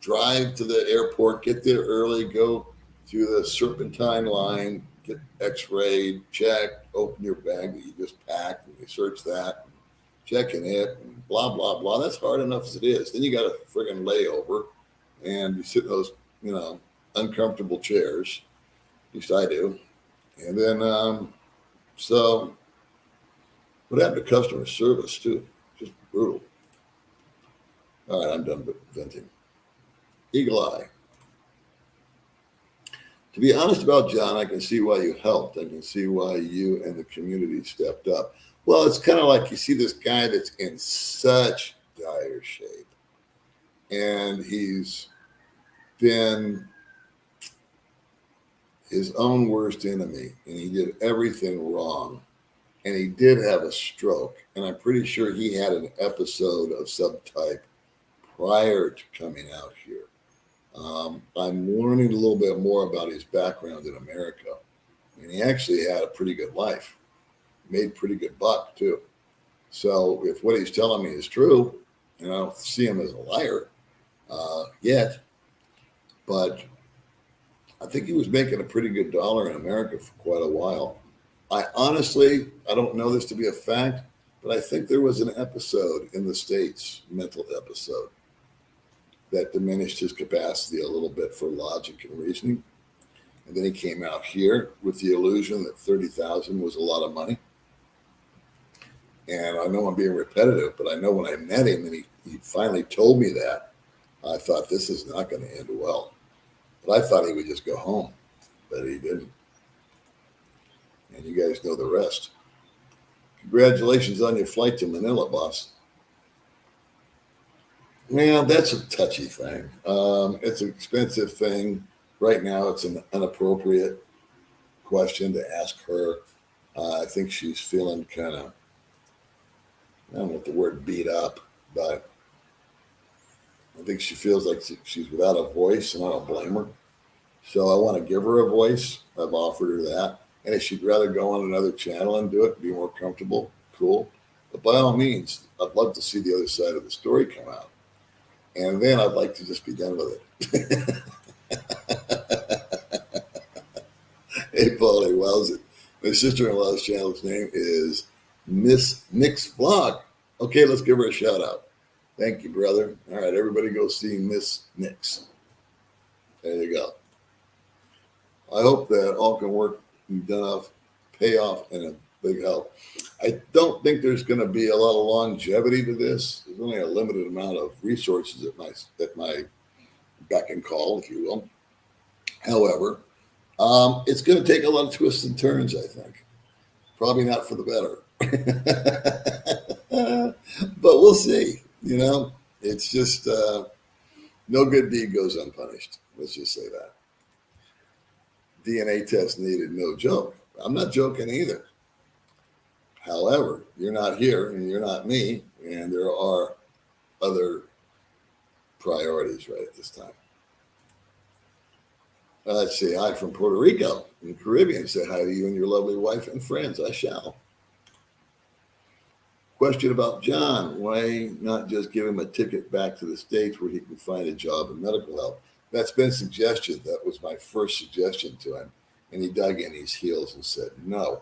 drive to the airport, get there early, go through the serpentine line, get x-rayed, checked, open your bag that you just packed, and you search that, and checking it, and blah, blah, blah. That's hard enough as it is. Then you got a friggin' layover, and you sit in those, uncomfortable chairs. At least I do. And then, so what happened to customer service, too? Just brutal. All right, I'm done venting. Eagle Eye. To be honest about John, I can see why you helped. I can see why you and the community stepped up. Well, it's kind of like you see this guy that's in such dire shape, and he's been his own worst enemy, and he did everything wrong, and he did have a stroke, and I'm pretty sure he had an episode of subtype prior to coming out here. I'm learning a little bit more about his background in America, and he actually had a pretty good life, made pretty good buck too. So if what he's telling me is true, I don't see him as a liar yet, but I think he was making a pretty good dollar in America for quite a while. I don't know this to be a fact, but I think there was an episode in the States, mental episode, that diminished his capacity a little bit for logic and reasoning. And then he came out here with the illusion that 30,000 was a lot of money. And I know I'm being repetitive, but I know when I met him and he finally told me that, I thought this is not going to end well. But I thought he would just go home, but he didn't. And you guys know the rest. Congratulations on your flight to Manila, boss. Well, that's a touchy thing. It's an expensive thing. Right now, it's an inappropriate question to ask her. I think she's feeling kind of, I don't know what the word beat up, but I think she feels like she's without a voice, and I don't blame her. So I want to give her a voice. I've offered her that. And if she'd rather go on another channel and do it, be more comfortable, cool. But by all means, I'd love to see the other side of the story come out. And then I'd like to just be done with it. Hey, Paulie, wow's it? My sister-in-law's channel's name is Miss Nick's Vlog. Okay, let's give her a shout out. Thank you, brother. All right, everybody go see Miss Nick's. There you go. I hope that all can work. You've done enough payoff and a big help. I don't think there's going to be a lot of longevity to this. There's only a limited amount of resources at my beck and call, if you will. However, it's going to take a lot of twists and turns, I think. Probably not for the better. But we'll see. It's just no good deed goes unpunished. Let's just say that. DNA test needed, no joke. I'm not joking either. However, you're not here and you're not me, and there are other priorities right at this time. Let's see, hi from Puerto Rico in the Caribbean. Say hi to you and your lovely wife and friends. I shall. Question about John. Why not just give him a ticket back to the States where he can find a job in medical help? That's been suggested. That was my first suggestion to him. And he dug in his heels and said no.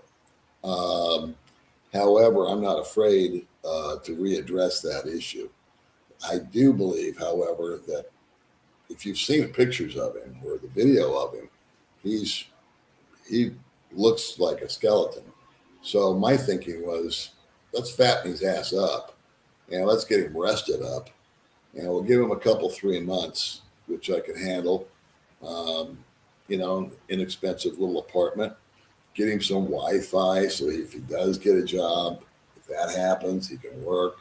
However, I'm not afraid to readdress that issue. I do believe, however, that if you've seen pictures of him or the video of him, he looks like a skeleton. So my thinking was, let's fatten his ass up and let's get him rested up. And we'll give him a couple, 3 months, which I can handle. Inexpensive little apartment. Get him some Wi-Fi so if he does get a job, if that happens, he can work.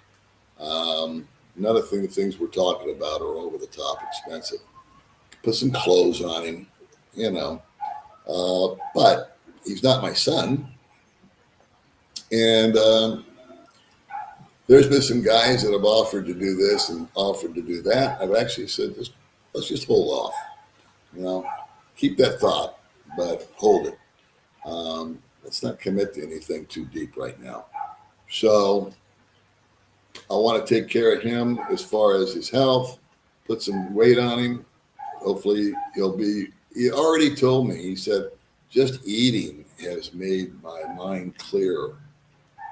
Another thing, the things we're talking about are over the top expensive. Put some clothes on him, but he's not my son. And there's been some guys that have offered to do this and offered to do that. I've actually said, let's just hold off. Keep that thought, but hold it. Let's not commit to anything too deep right now. So I want to take care of him as far as his health, put some weight on him. Hopefully he already told me, he said, just eating has made my mind clearer.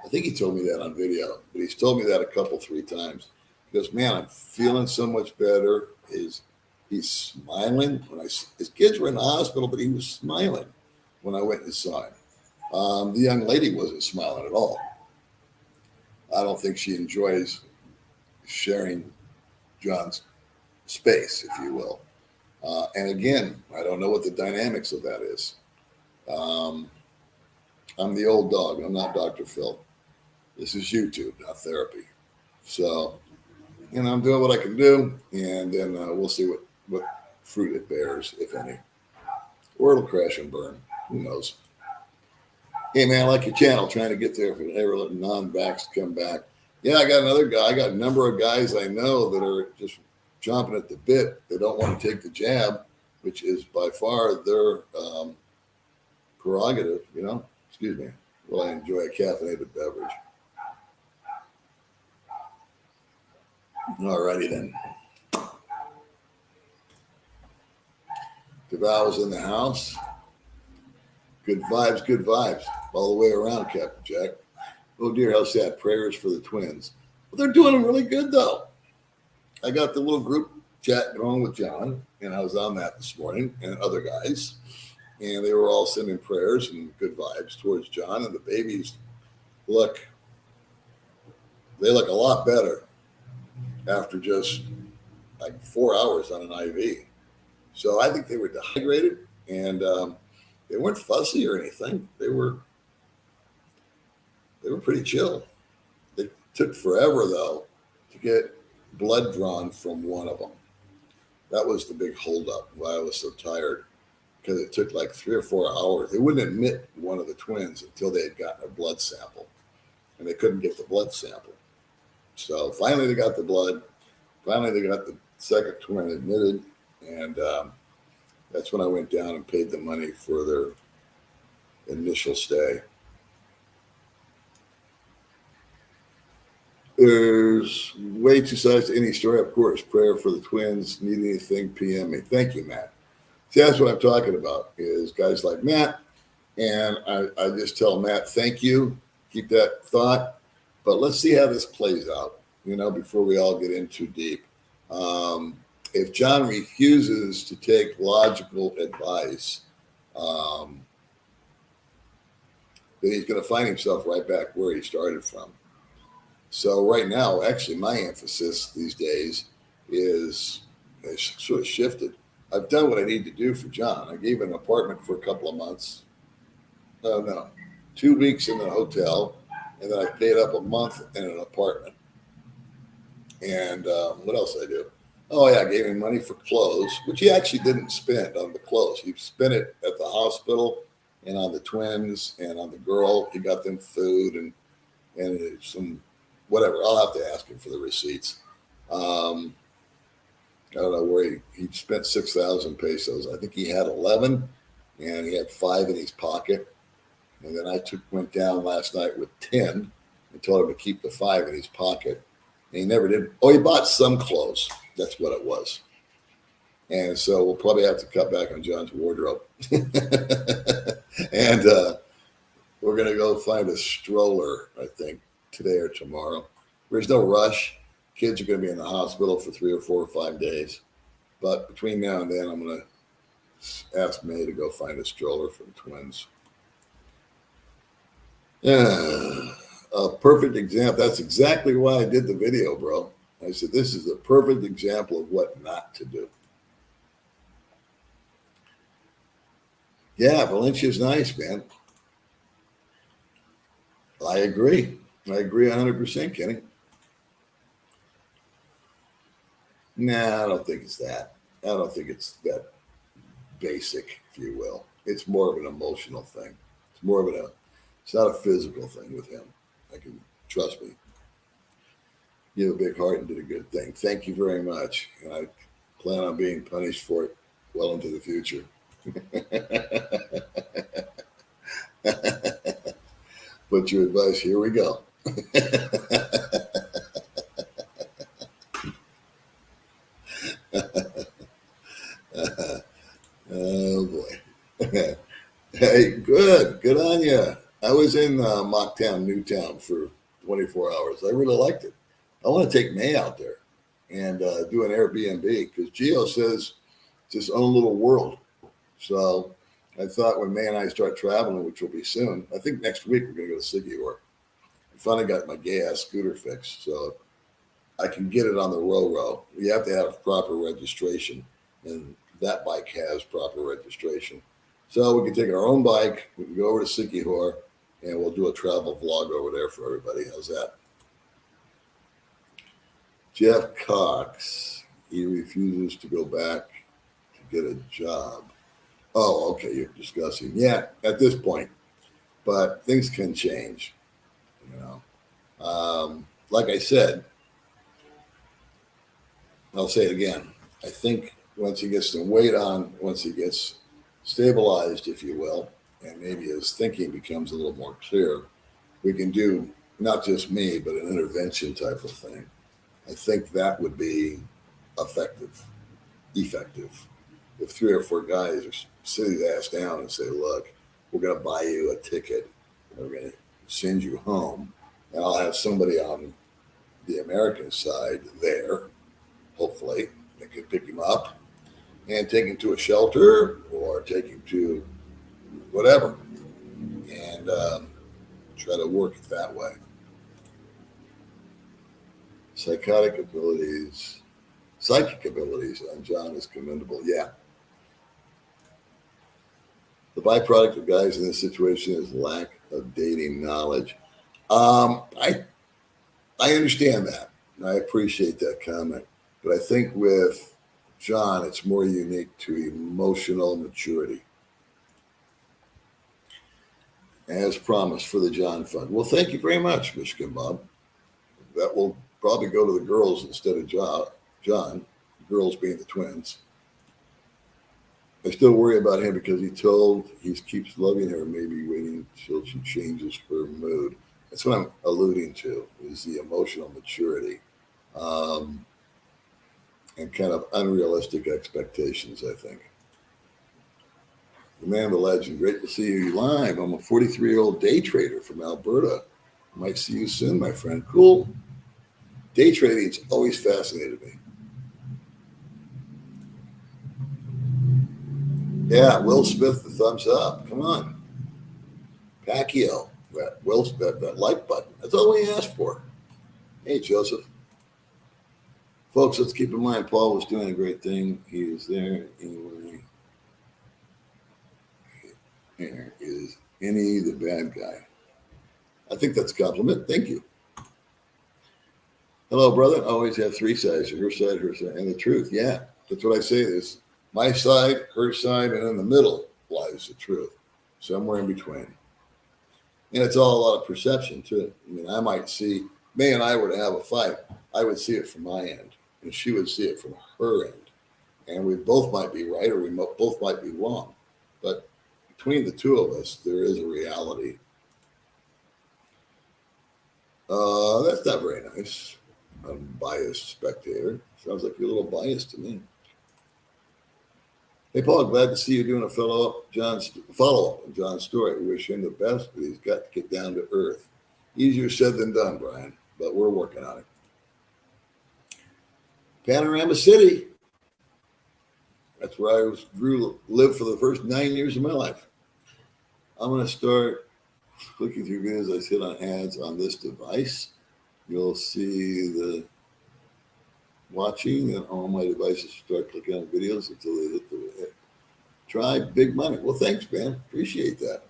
I think he told me that on video, but he's told me that a couple, 3 times. He goes, man, I'm feeling so much better. He's smiling. His kids were in the hospital, but he was smiling when I went and saw him. The young lady wasn't smiling at all. I don't think she enjoys sharing John's space, if you will. And again, I don't know what the dynamics of that is. I'm the old dog. I'm not Dr. Phil. This is YouTube, not therapy. So, I'm doing what I can do, and then we'll see what fruit it bears, if any. Or it'll crash and burn. Who knows? Hey, man, I like your channel, trying to get there for the non-vax to come back. Yeah, I got another guy. I got a number of guys I know that are just chomping at the bit. They don't want to take the jab, which is by far their prerogative, Excuse me. Well, I enjoy a caffeinated beverage. All righty then. DeVal was in the house. Good vibes, all the way around, Captain Jack. Oh dear, how sad. Prayers for the twins. Well, they're doing really good, though. I got the little group chat going with John, and I was on that this morning, and other guys. And they were all sending prayers and good vibes towards John. And the babies they look a lot better after just like 4 hours on an IV. So I think they were dehydrated, and they weren't fussy or anything. They were pretty chill. It took forever, though, to get blood drawn from one of them. That was the big holdup why I was so tired, because it took like 3 or 4 hours. They wouldn't admit one of the twins until they had gotten a blood sample, and they couldn't get the blood sample. So finally they got the blood. Finally they got the second twin admitted, and that's when I went down and paid the money for their initial stay. There's way two sides to any story, of course. Prayer for the twins. Need anything, PM me. Thank you, Matt. See, that's what I'm talking about, is guys like Matt. And I just tell Matt, thank you. Keep that thought. But let's see how this plays out, before we all get in too deep. If John refuses to take logical advice, then he's going to find himself right back where he started from. So right now, actually, my emphasis these days is sort of shifted. I've done what I need to do for John. I gave him an apartment for a couple of months. 2 weeks in a hotel, and then I paid up a month in an apartment. And what else did I do? Oh, yeah, I gave him money for clothes, which he actually didn't spend on the clothes. He spent it at the hospital and on the twins and on the girl. He got them food and some whatever. I'll have to ask him for the receipts. I don't know where he spent 6,000 pesos. I think he had 11, and he had 5 in his pocket. And then I went down last night with 10 and told him to keep the 5 in his pocket. And he never did. Oh, he bought some clothes. That's what it was. And so we'll probably have to cut back on John's wardrobe. And we're going to go find a stroller, I think, today or tomorrow. There's no rush. Kids are going to be in the hospital for 3 or 4 or 5 days. But between now and then, I'm going to ask May to go find a stroller for the twins. A perfect example. That's exactly why I did the video, bro. I said, this is a perfect example of what not to do. Yeah, Valencia's nice, man. I agree. I agree 100%, Kenny. Nah, I don't think it's that. I don't think it's that basic, if you will. It's more of an emotional thing. It's more of It's not a physical thing with him. I can trust me. You have a big heart and did a good thing. Thank you very much. And I plan on being punished for it well into the future. But your advice, here we go. Oh boy. Hey, good on you. I was in Mocktown, Newtown for 24 hours. I really liked it. I want to take May out there and do an Airbnb because Geo says it's his own little world. So I thought when May and I start traveling, which will be soon, I think next week we're going to go to Siggyhor. I finally got my gay ass scooter fixed, so I can get it on the Ro-Ro. You have to have proper registration, and that bike has proper registration. So we can take our own bike, we can go over to Siggyhor, and we'll do a travel vlog over there for everybody. How's that? Jeff Cox, he refuses to go back to get a job. Oh, okay, you're discussing. Yeah, at this point, but things can change, you know. Like I said, I'll say it again. I think once he gets some weight on, once he gets stabilized, if you will, and maybe his thinking becomes a little more clear, we can do not just me, but an intervention type of thing. I think that would be effective. If 3 or 4 guys are sit his ass down and say, look, we're going to buy you a ticket. We're going to send you home. And I'll have somebody on the American side there, hopefully, that can pick him up and take him to a shelter or take him to whatever and try to work it that way. Psychic abilities on John is commendable. Yeah. The byproduct of guys in this situation is lack of dating knowledge. I understand that. And I appreciate that comment. But I think with John, it's more unique to emotional maturity. As promised for the John Fund. Well, thank you very much, Michigan Bob. That will probably go to the girls instead of John, the girls being the twins. I still worry about him because he keeps loving her, maybe waiting until she changes her mood. That's what I'm alluding to, is the emotional maturity and kind of unrealistic expectations, I think. The man, the legend, great to see you live. I'm a 43-year-old day trader from Alberta. Might see you soon, my friend. Cool. Day trading's always fascinated me. Yeah, Will Smith, the thumbs up. Come on. Pacquiao, Will Smith, that like button. That's all we asked for. Hey, Joseph. Folks, let's keep in mind Paul was doing a great thing. He is there anyway. There is any the bad guy. I think that's a compliment. Thank you. Hello, brother. I always have 3 sides, her side, and the truth. Yeah, that's what I say. There's my side, her side, and in the middle lies the truth. Somewhere in between. And it's all a lot of perception, too. I mean, I might see, May and I were to have a fight, I would see it from my end, and she would see it from her end. And we both might be right, or we both might be wrong. But between the two of us, there is a reality. That's not very nice. I'm a biased spectator. Sounds like you're a little biased to me. Hey, Paul, glad to see you doing a follow-up on John's story. We wish him the best, but he's got to get down to earth. Easier said than done, Brian, but we're working on it. Panorama City. That's where I lived for the first 9 years of my life. I'm going to start clicking through videos. I sit on ads on this device. You'll see the watching, and all my devices start clicking on videos until they hit the try big money. Well, thanks, man. Appreciate that.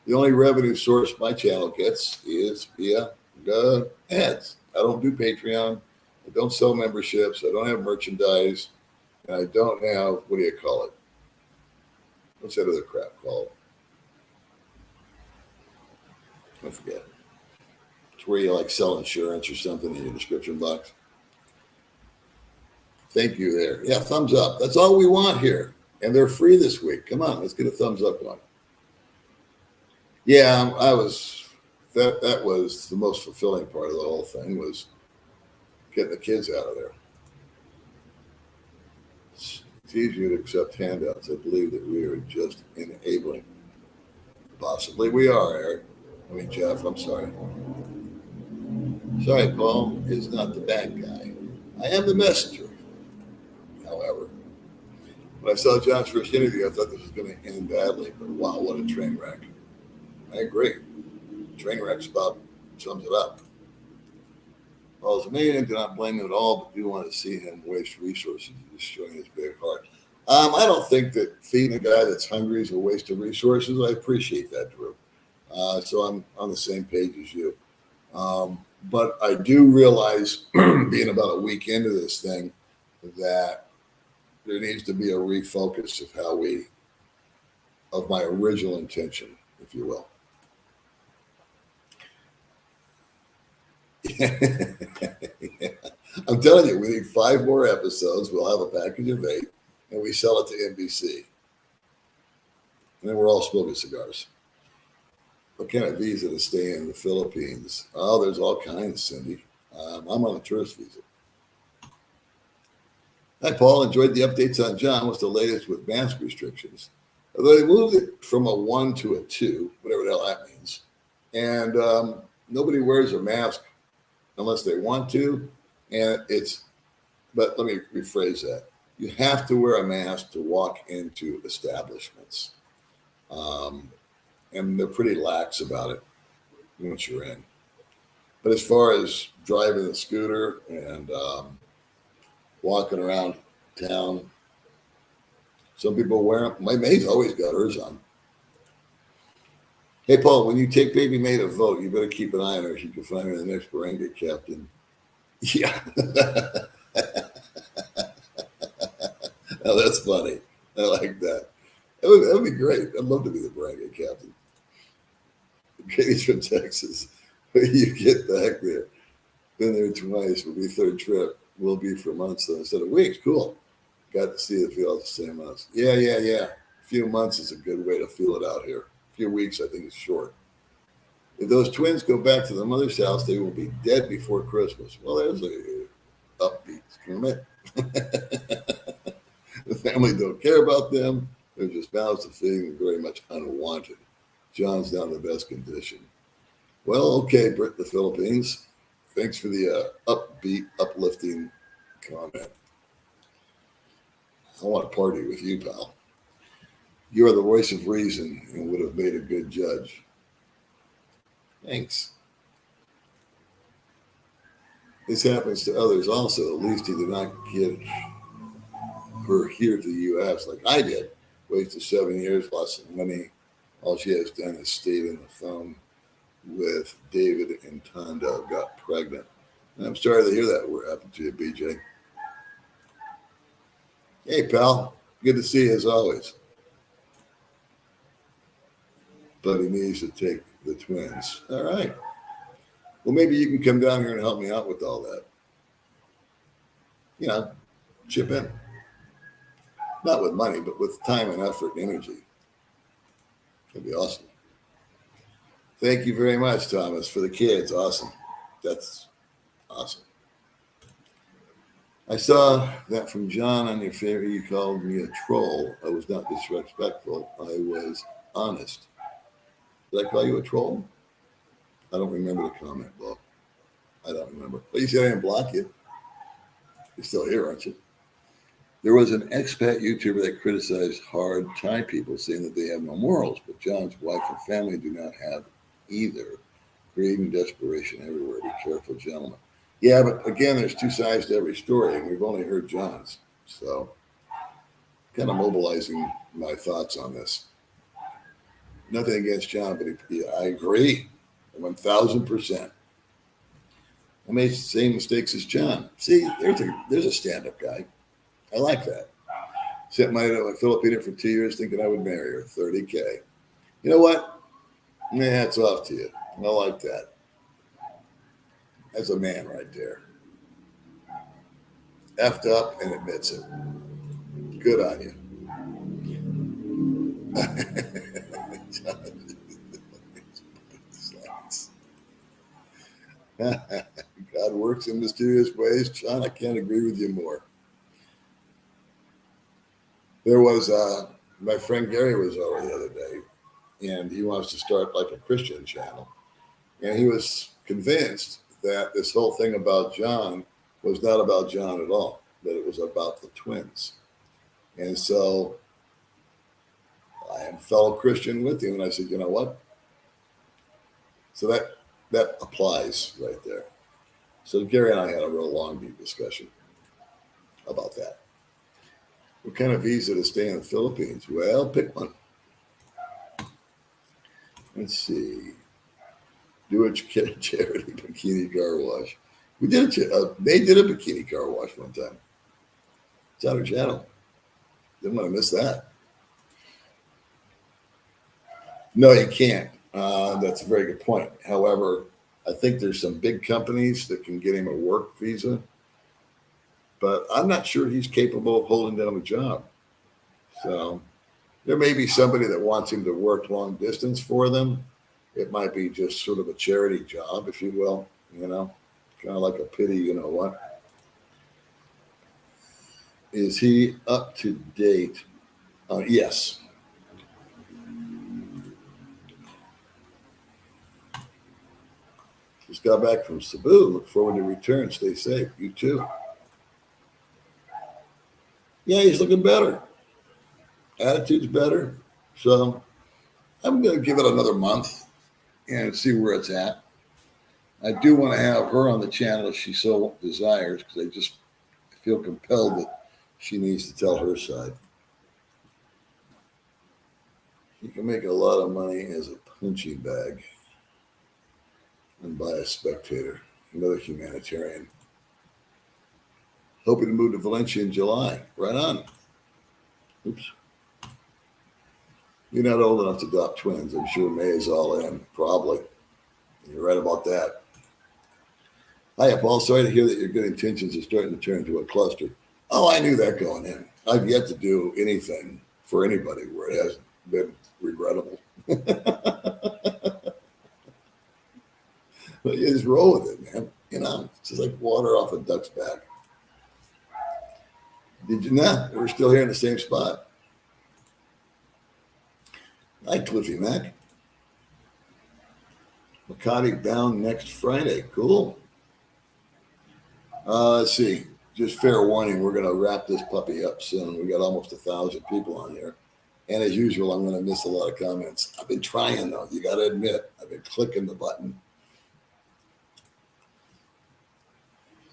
The only revenue source my channel gets is via the ads. I don't do Patreon. I don't sell memberships. I don't have merchandise. And I don't have, what do you call it? What's that other crap called? I forget. It's where you like sell insurance or something in your description box. Thank you there. Yeah, thumbs up. That's all we want here. And they're free this week. Come on, let's get a thumbs up going. Yeah, that was the most fulfilling part of the whole thing, was getting the kids out of there. It's easier to accept handouts. I believe that we are just enabling. Possibly we are, Eric. Jeff, I'm sorry. Sorry, Paul is not the bad guy. I am the messenger. However, when I saw John's first interview, I thought this was going to end badly, but wow, what a train wreck. I agree. Train wreck's about sums it up. Paul's amazing. Do not blame him at all, but do want to see him waste resources destroying his big heart. I don't think that feeding a guy that's hungry is a waste of resources. I appreciate that, Drew. So I'm on the same page as you. But I do realize, being about a week into this thing, that there needs to be a refocus of my original intention, if you will. Yeah. I'm telling you, we need 5 more episodes. We'll have a package of 8, and we sell it to NBC. And then we're all smoking cigars. What kind of visa to stay in the Philippines? Oh, there's all kinds, Cindy. I'm on a tourist visa. Hi, Paul. Enjoyed the updates on John. What's the latest with mask restrictions? Although they moved it from a 1 to a 2, whatever the hell that means. And nobody wears a mask unless they want to. But let me rephrase that. You have to wear a mask to walk into establishments. And they're pretty lax about it once you're in. But as far as driving the scooter and walking around town, some people wear them. My maid's always got hers on. Hey, Paul, when you take Baby May to vote, you better keep an eye on her. She can find her the next Barangay captain. Yeah. Oh, that's funny. I like that. That would be great. I'd love to be the Barangay captain. Katie's from Texas. When you get back there, been there twice. Will be 3rd trip. Will be for months instead of weeks. Cool. Got to see it feel the same months. Yeah. A few months is a good way to feel it out here. A few weeks, I think, is short. If those twins go back to the mother's house, they will be dead before Christmas. Well, there's a upbeat comment. The family don't care about them. They're just mouths to feed and very much unwanted. John's not in the best condition. Well, okay, Britt, the Philippines. Thanks for the upbeat, uplifting comment. I want to party with you, pal. You are the voice of reason and would have made a good judge. Thanks. This happens to others also. At least he did not get her here to the U.S. like I did. Wasted 7 years, lost some money. All she has done is stayed on the phone with David and Tondo, got pregnant. And I'm sorry to hear that what happened to you, BJ. Hey, pal. Good to see you as always. But he needs to take the twins. All right. Well, maybe you can come down here and help me out with all that. You know, chip in. Not with money, but with time and effort and energy. That'd be awesome. Thank you very much, Thomas, for the kids. Awesome. That's awesome. I saw that from John on your favorite. You called me a troll. I was not disrespectful. I was honest. Did I call you a troll? I don't remember the comment, Bob. I don't remember. But you said I didn't block you. You're still here, aren't you? There was an expat YouTuber that criticized hard Thai people, saying that they have no morals, but John's wife and family do not have either, creating desperation everywhere. Be careful, gentlemen. Yeah, but again, there's 2 sides to every story, and we've only heard John's. So, kind of mobilizing my thoughts on this. Nothing against John, but I agree 1,000%. I made the same mistakes as John. See, there's a stand-up guy. I like that. Sent money to a Filipina for 2 years thinking I would marry her, $30K. You know what? Yeah, it's off to you. I like that. That's a man right there. Effed up and admits it. Good on you. God works in mysterious ways. John, I can't agree with you more. There was my friend Gary was over the other day, and he wants to start like a Christian channel. And he was convinced that this whole thing about John was not about John at all, that it was about the twins. And so I am fellow Christian with him, and I said, you know what? So that applies right there. So Gary and I had a real long, deep discussion about that. What kind of visa to stay in the Philippines? Well, pick one. Let's see. Do a charity bikini car wash. We did they did a bikini car wash one time. It's on our channel. Didn't want to miss that. No, you can't. That's a very good point. However, I think there's some big companies that can get him a work visa, but I'm not sure he's capable of holding down a job. So there may be somebody that wants him to work long distance for them. It might be just sort of a charity job, if you will, kind of like a pity, you know what? Is he up to date? Yes. Just got back from Cebu. Look forward to return. Stay safe. You too. Yeah, he's looking better. Attitude's better. So I'm going to give it another month and see where it's at. I do want to have her on the channel if she so desires, because I just feel compelled that she needs to tell her side. You can make a lot of money as a punching bag and buy a spectator, another humanitarian. Hoping to move to Valencia in July. Right on. Oops. You're not old enough to adopt twins. I'm sure May is all in. Probably. You're right about that. Hiya, Paul. Sorry to hear that your good intentions are starting to turn into a cluster. Oh, I knew that going in. I've yet to do anything for anybody where it hasn't been regrettable. But you just roll with it, man. It's just like water off a duck's back. Did you not? We're still here in the same spot. Hi, Cliffy Mac. Makati down next Friday. Cool. Let's see. Just fair warning, we're going to wrap this puppy up soon. We got almost 1,000 people on here. And as usual, I'm going to miss a lot of comments. I've been trying, though. You got to admit, I've been clicking the button.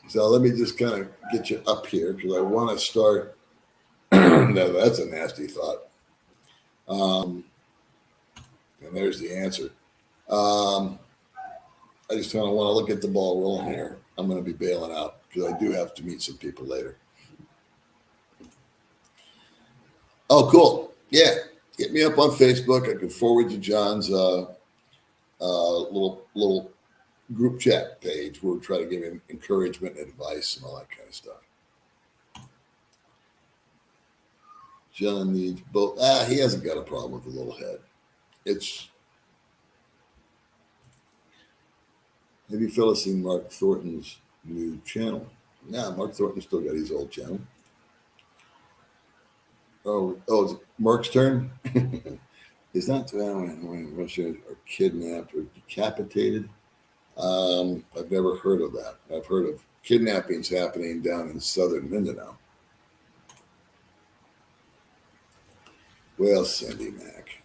So let me just kind of get you up here because I want to start. No, that's a nasty thought. And there's the answer. I just kind of want to look at the ball rolling here. I'm going to be bailing out because I do have to meet some people later. Oh, cool. Yeah. Hit me up on Facebook. I can forward you John's little group chat page where we try to give him encouragement and advice and all that kind of stuff. John needs both. He hasn't got a problem with the little head. Have you fellas seen Mark Thornton's new channel? Nah, Mark Thornton still got his old channel. Oh, is it Mark's turn? Is that when Russia are kidnapped or decapitated? I've never heard of that. I've heard of kidnappings happening down in southern Mindanao. Well, Cindy Mac,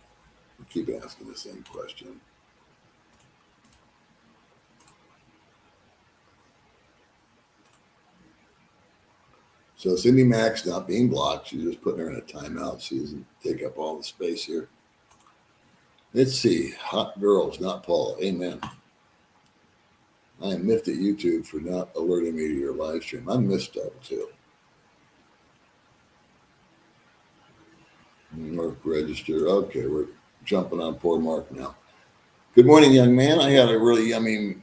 you keep asking the same question. So Cindy Mac's not being blocked. She's just putting her in a timeout. She doesn't take up all the space here. Let's see. Hot girls, not Paul. Amen. I am miffed at YouTube for not alerting me to your live stream. I'm missed up too. Mark register. Okay, we're jumping on poor Mark now. Good morning, young man. I had a really yummy,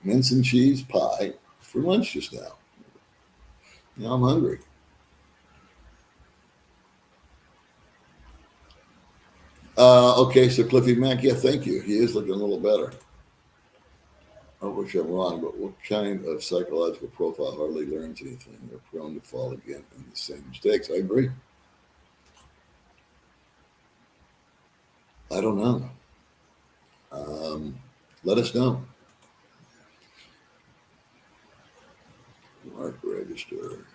mince and cheese pie for lunch just now. Now I'm hungry. Okay, so Cliffy Mac, yeah, thank you. He is looking a little better. I wish I'm wrong, but what kind of psychological profile hardly learns anything? They're prone to fall again in the same mistakes. I agree. I don't know. Let us know. Mark register.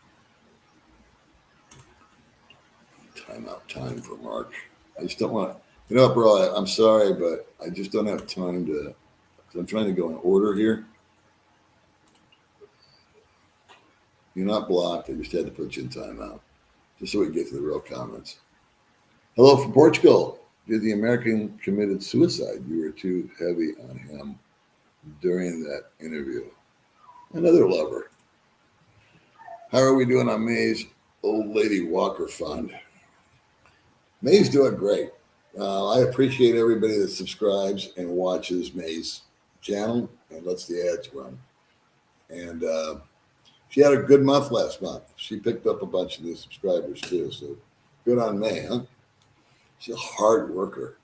Timeout time for Mark. I just don't want to. You know, bro, I'm sorry, but I just don't have time to. Because I'm trying to go in order here. You're not blocked. I just had to put you in timeout. Just so we can get to the real comments. Hello from Portugal. Did the American committed suicide? You were too heavy on him during that interview. Another lover. How are we doing on May's Old Lady Walker Fund? May's doing great. I appreciate everybody that subscribes and watches May's channel and lets the ads run. And she had a good month last month. She picked up a bunch of new subscribers too. So good on May, huh? She's a hard worker.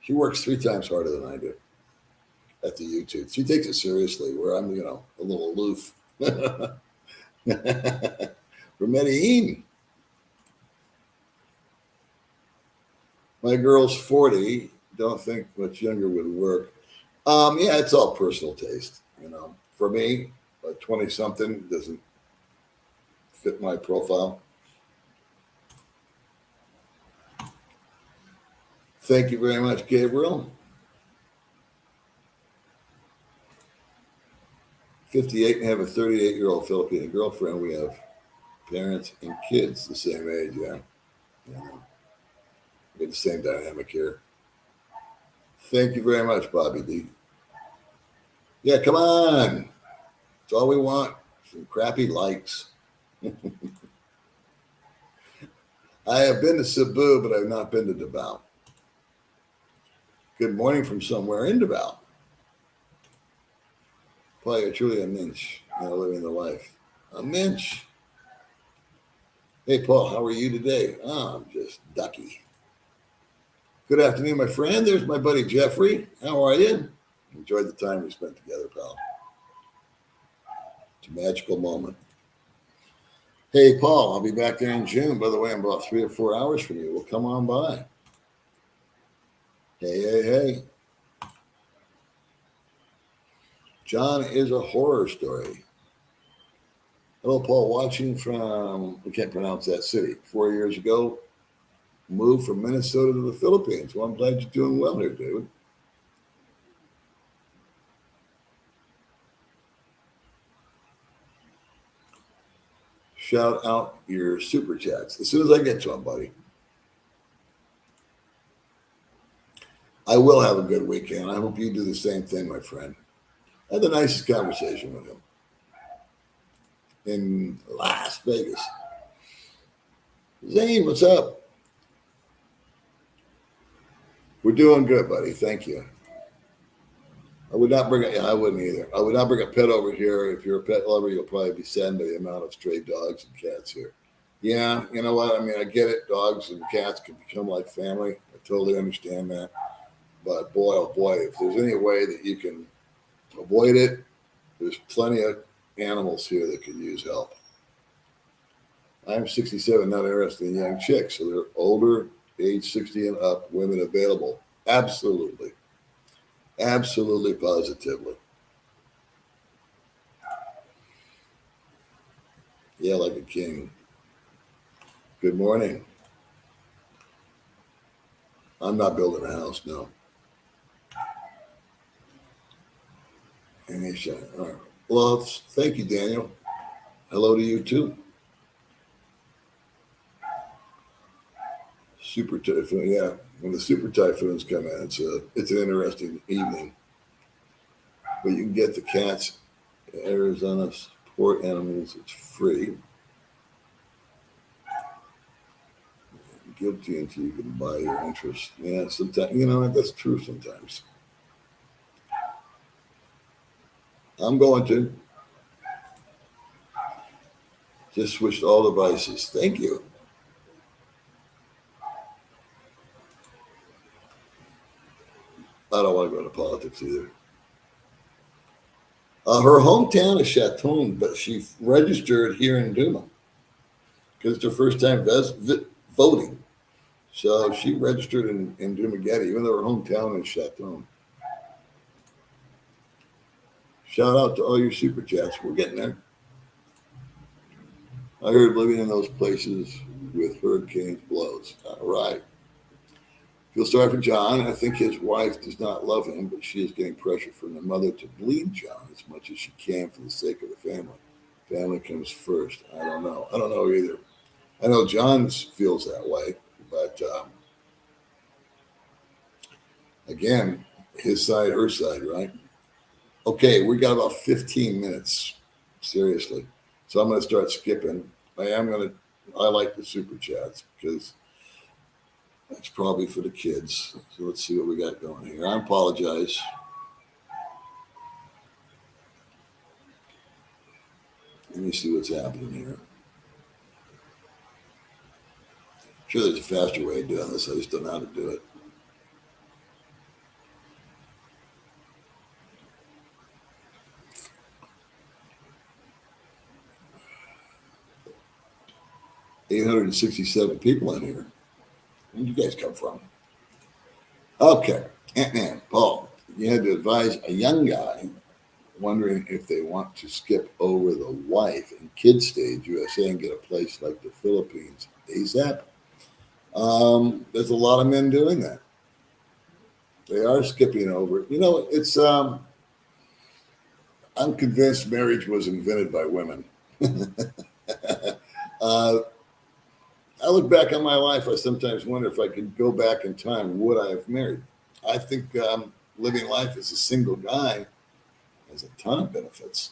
She works 3 times harder than I do at the YouTube. She takes it seriously, where I'm, a little aloof. From Medellin. My girl's 40. Don't think much younger would work. Yeah, it's all personal taste. For me, a 20-something doesn't fit my profile. Thank you very much, Gabriel. 58 and have a 38-year-old Filipino girlfriend. We have parents and kids the same age, yeah. We get the same dynamic here. Thank you very much, Bobby D. Yeah, come on. That's all we want. Some crappy likes. I have been to Cebu, but I've not been to Davao. Good morning from somewhere in Davao. Paul, you're truly a minch, living the life. A minch. Hey, Paul, how are you today? I'm just ducky. Good afternoon, my friend. There's my buddy Jeffrey. How are you? Enjoyed the time we spent together, pal. It's a magical moment. Hey, Paul, I'll be back there in June. By the way, I'm about 3 or 4 hours from you. Well, come on by. Hey. John is a horror story. Hello, Paul, watching from, I can't pronounce that city. 4 years ago, moved from Minnesota to the Philippines. Well, I'm glad you're doing well here, dude. Shout out your super chats as soon as I get to them, buddy. I will have a good weekend. I hope you do the same thing, my friend. I had the nicest conversation with him in Las Vegas. Zane, what's up? We're doing good, buddy. Thank you. I would not bring I wouldn't either. I would not bring a pet over here. If you're a pet lover, you'll probably be saddened by the amount of stray dogs and cats here. Yeah, you know what? I mean, I get it. Dogs and cats can become like family. I totally understand that. But boy, oh boy, if there's any way that you can avoid it, there's plenty of animals here that could use help. I'm 67, not interested in young chicks. So they're older, age 60 and up, women available. Absolutely. Absolutely, positively. Yeah, like a king. Good morning. I'm not building a house, no. Any shot. All right. Well, thank you, Daniel. Hello to you too. Super typhoon, yeah. When the super typhoons come in, it's an interesting evening. But you can get the cats in Arizona support animals. It's free. guilty until you can buy your interest. Yeah, sometimes, that's true sometimes. I'm going to. Just switched all devices. Thank you. I don't want to go into politics either. Her hometown is Chaton, but she registered here in Duma because it's her first time voting. So she registered in Dumageddon, even though her hometown is Chaton. Shout out to all your super chats. We're getting there. I heard living in those places with hurricanes blows. All right. Feel sorry for John. I think his wife does not love him, but she is getting pressure from the mother to bleed John as much as she can for the sake of the family. Family comes first. I don't know. I don't know either. I know John feels that way, but again, his side, her side, right? Okay, we got about 15 minutes, seriously. So I'm going to start skipping. I like the super chats because that's probably for the kids. So let's see what we got going here. I apologize. Let me see what's happening here. I'm sure there's a faster way of doing this. I just don't know how to do it. $867 people in here. Where'd you guys come from? Okay, Ant-Man, Paul, you had to advise a young guy wondering if they want to skip over the wife and kid stage USA and get a place like the Philippines ASAP. There's a lot of men doing that. They are skipping over. It's I'm convinced marriage was invented by women. I look back on my life. I sometimes wonder if I could go back in time, would I have married? I think living life as a single guy has a ton of benefits.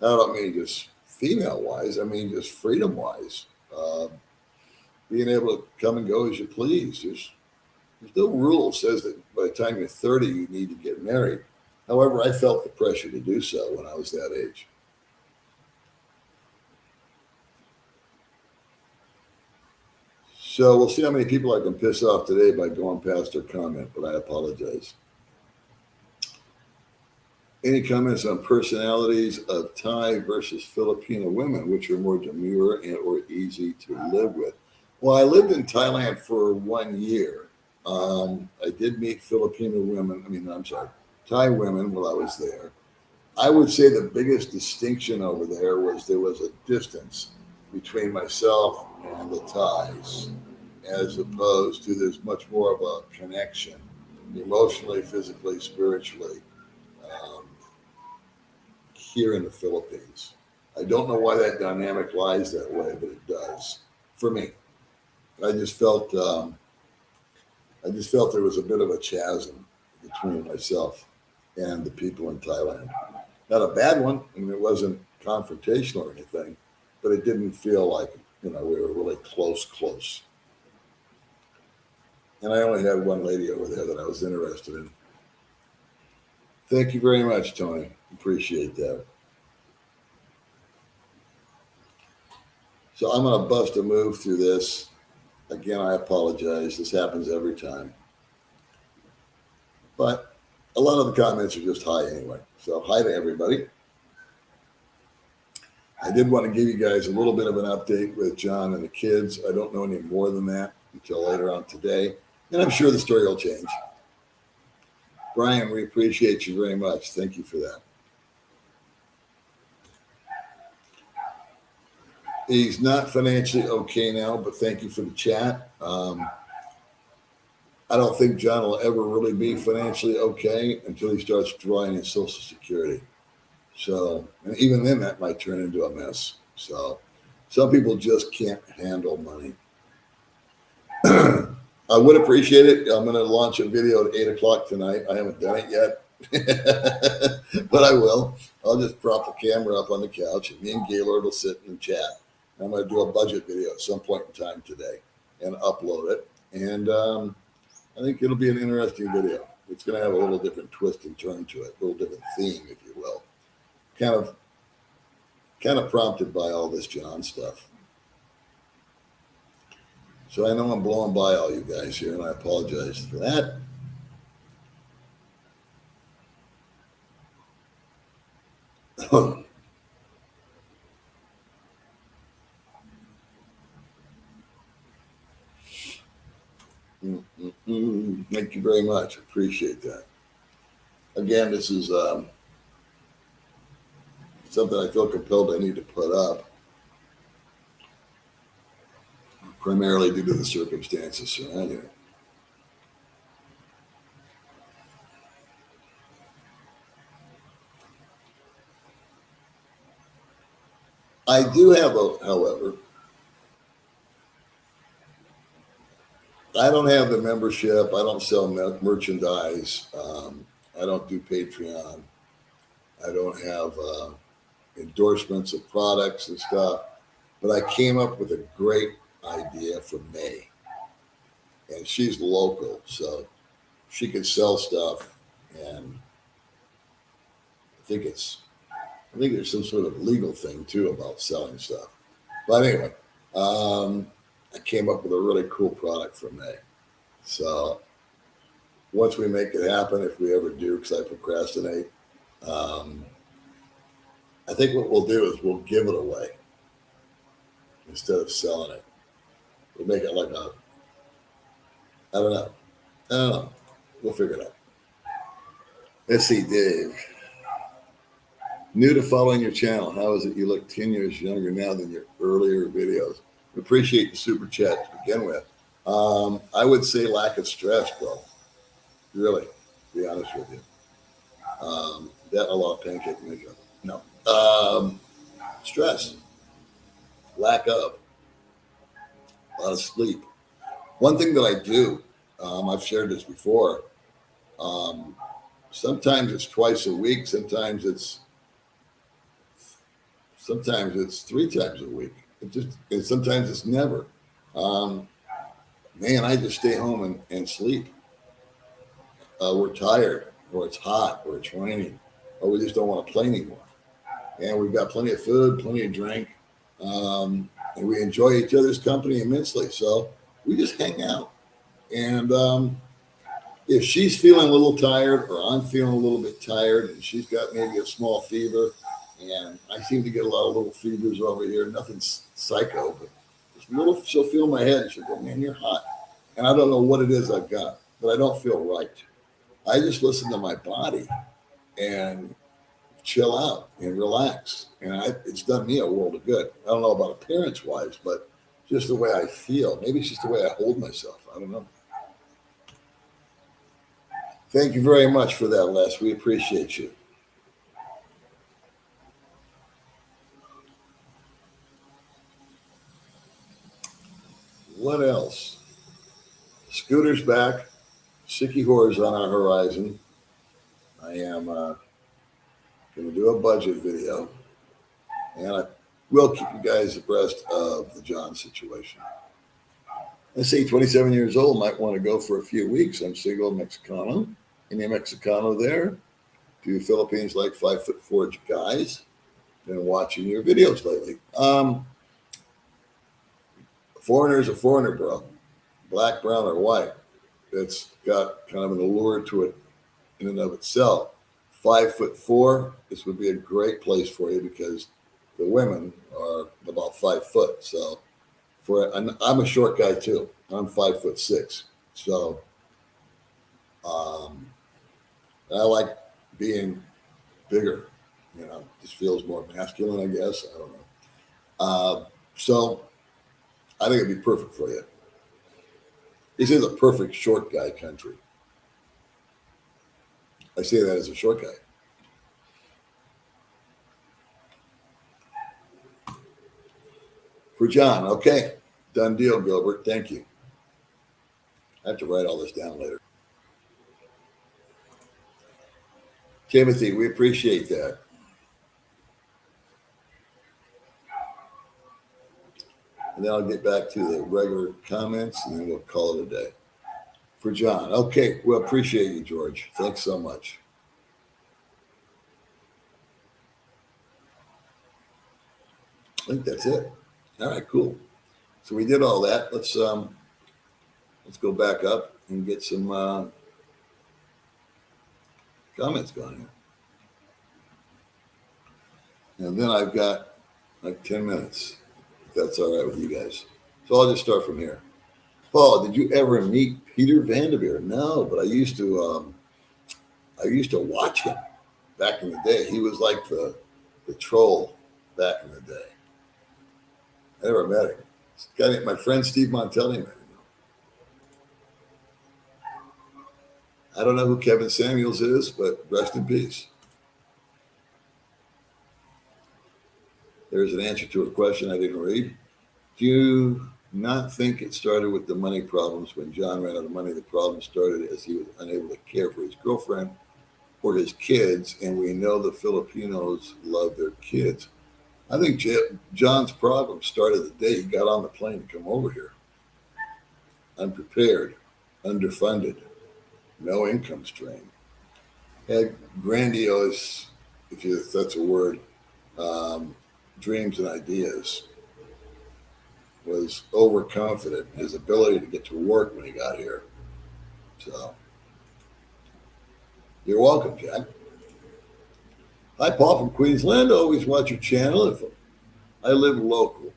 I don't mean just female-wise. I mean just freedom-wise. Being able to come and go as you please. There's no rule says that by the time you're 30, you need to get married. However, I felt the pressure to do so when I was that age. So we'll see how many people I can piss off today by going past their comment, but I apologize. Any comments on personalities of Thai versus Filipino women, which are more demure and or easy to live with? Well, I lived in Thailand for 1 year. I did meet Filipino women. Thai women while I was there. I would say the biggest distinction over there was a distance between myself and the Thais, as opposed to there's much more of a connection, emotionally, physically, spiritually, here in the Philippines. I don't know why that dynamic lies that way, but it does for me. I just felt there was a bit of a chasm between myself and the people in Thailand. Not a bad one, it wasn't confrontational or anything, but it didn't feel like, we were really close. And I only had one lady over there that I was interested in. Thank you very much, Tony. Appreciate that. So I'm going to bust a move through this. Again, I apologize. This happens every time. But a lot of the comments are just hi anyway. So hi to everybody. I did want to give you guys a little bit of an update with John and the kids. I don't know any more than that until later on today. And I'm sure the story will change. Brian, we appreciate you very much. Thank you for that. He's not financially okay now, but thank you for the chat. I don't think John will ever really be financially okay until he starts drawing his Social Security. So, and even then that might turn into a mess. So some people just can't handle money. I would appreciate it. I'm going to launch a video at 8 o'clock tonight. I haven't done it yet, but I will. I'll just prop the camera up on the couch and me and Gaylord will sit and chat. I'm going to do a budget video at some point in time today. and upload it. And I think it'll be an interesting video. It's going to have a little different twist and turn to it, a little different theme, if you will. Kind of prompted by all this John stuff. So I know I'm blowing by all you guys here, and I apologize for that. Thank you very much. Appreciate that. Again, this is something I feel compelled I need to put up, primarily due to the circumstances surrounding it. I do have, however, I don't have the membership. I don't sell merchandise. I don't do Patreon. I don't have endorsements of products and stuff. But I came up with a great idea for May. And she's local, so she can sell stuff. And I think there's some sort of legal thing too about selling stuff. But anyway, I came up with a really cool product for May. So once we make it happen, if we ever do, because I procrastinate, I think what we'll do is we'll give it away instead of selling it. We'll make it like I don't know. We'll figure it out. Let's see, Dave. New to following your channel. How is it you look 10 years younger now than your earlier videos? We appreciate the super chat to begin with. I would say lack of stress, bro. Really, to be honest with you. That a lot of pancake makeup. No. Stress. Lack of. A lot of sleep. One thing that I do, I've shared this before. Sometimes it's twice a week. Sometimes it's 3 times a week. And sometimes it's never. Man, I just stay home and sleep. We're tired, or it's hot, or it's raining, or we just don't want to play anymore. And we've got plenty of food, plenty of drink, and we enjoy each other's company immensely. So we just hang out. And if she's feeling a little tired, or I'm feeling a little bit tired, and she's got maybe a small fever, and I seem to get a lot of little fevers over here, nothing psycho, but just a little, she'll feel my head, and she'll go, man, you're hot. And I don't know what it is I've got, but I don't feel right. I just listen to my body and chill out and relax. And it's done me a world of good. I don't know about appearance-wise, but just the way I feel. Maybe it's just the way I hold myself. I don't know. Thank you very much for that, Les. We appreciate you. What else? Scooter's back. Sicky Horror's on our horizon. I am going to do a budget video. And I will keep you guys abreast of the John situation. I say 27 years old, might want to go for a few weeks. I'm single Mexicano. Any Mexicano there? Do Philippines like 5'4" guys? Been watching your videos lately. Foreigner's a foreigner, bro. Black, brown, or white. It's got kind of an allure to it in and of itself. 5'4", this would be a great place for you because the women are about 5 foot. So I'm a short guy too. I'm 5'6". So I like being bigger. You know, just feels more masculine, I guess. I don't know. So I think it'd be perfect for you. This is a perfect short guy country. I say that as a short guy. For John, okay. Done deal, Gilbert. Thank you. I have to write all this down later. Timothy, we appreciate that. And then I'll get back to the regular comments, and then we'll call it a day. For John. Okay, well, appreciate you, George. Thanks so much. I think that's it. All right, cool. So we did all that. Let's go back up and get some comments going here. And then I've got like 10 minutes, if that's all right with you guys. So I'll just start from here. Paul, did you ever meet Peter Vanderveer? No, but I used to watch him back in the day. He was like the troll back in the day. I never met him. My friend Steve Montelli met him. I don't know who Kevin Samuels is, but rest in peace. There's an answer to a question I didn't read. Do you not think it started with the money problems? When John ran out of money, the problem started as he was unable to care for his girlfriend or his kids, and we know the Filipinos love their kids. I think John's problem started the day he got on the plane to come over here. Unprepared, underfunded, no income stream. Had grandiose, if that's a word, dreams and ideas. Was overconfident in his ability to get to work when he got here. So, you're welcome, Jack. Hi, Paul from Queensland. I always watch your channel. If I live local,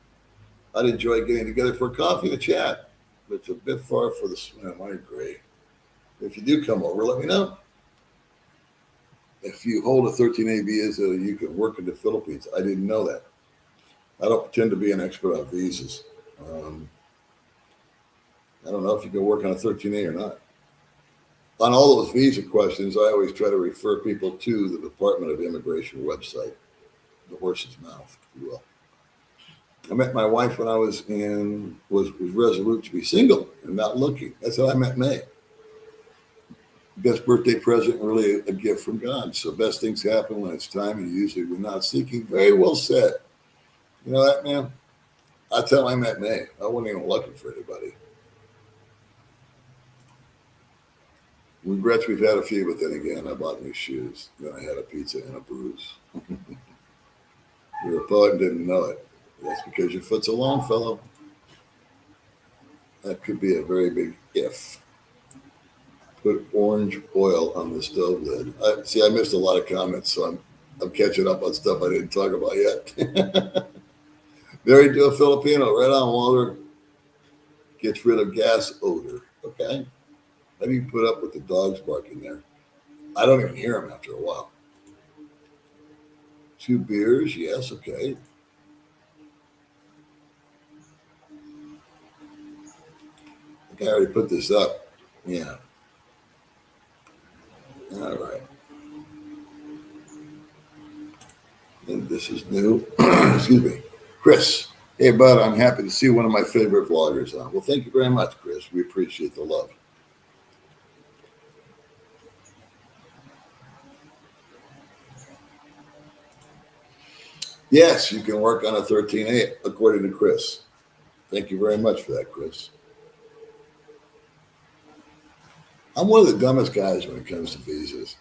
I'd enjoy getting together for a coffee and a chat, but it's a bit far for the swim. I agree. If you do come over, let me know. If you hold a 13A visa, you can work in the Philippines. I didn't know that. I don't pretend to be an expert on visas. I don't know if you can work on a 13A or not. On all those visa questions, I always try to refer people to the Department of Immigration website, the horse's mouth, if you will. I met my wife when I was resolute to be single and not looking. That's how I met May. Best birthday present, really a gift from God. So best things happen when it's time, and usually we're not seeking. Very well said. You know that, man? That's how I met May. I wasn't even looking for anybody. Regrets, we've had a few, but then again, I bought new shoes. Then I had a pizza and a bruise. You're a poet and didn't know it. That's because your foot's a long fellow. That could be a very big if. Put orange oil on the stove lid. I missed a lot of comments, so I'm catching up on stuff I didn't talk about yet. Married to a Filipino. Right on, Walter. Gets rid of gas odor. Okay. How do you put up with the dogs barking there? I don't even hear them after a while. 2 beers. Yes. Okay. I think I already put this up. Yeah. All right. And this is new. Excuse me. Chris. Hey, bud, I'm happy to see one of my favorite vloggers on. Well, thank you very much, Chris. We appreciate the love. Yes, you can work on a 13A, according to Chris. Thank you very much for that, Chris. I'm one of the dumbest guys when it comes to visas,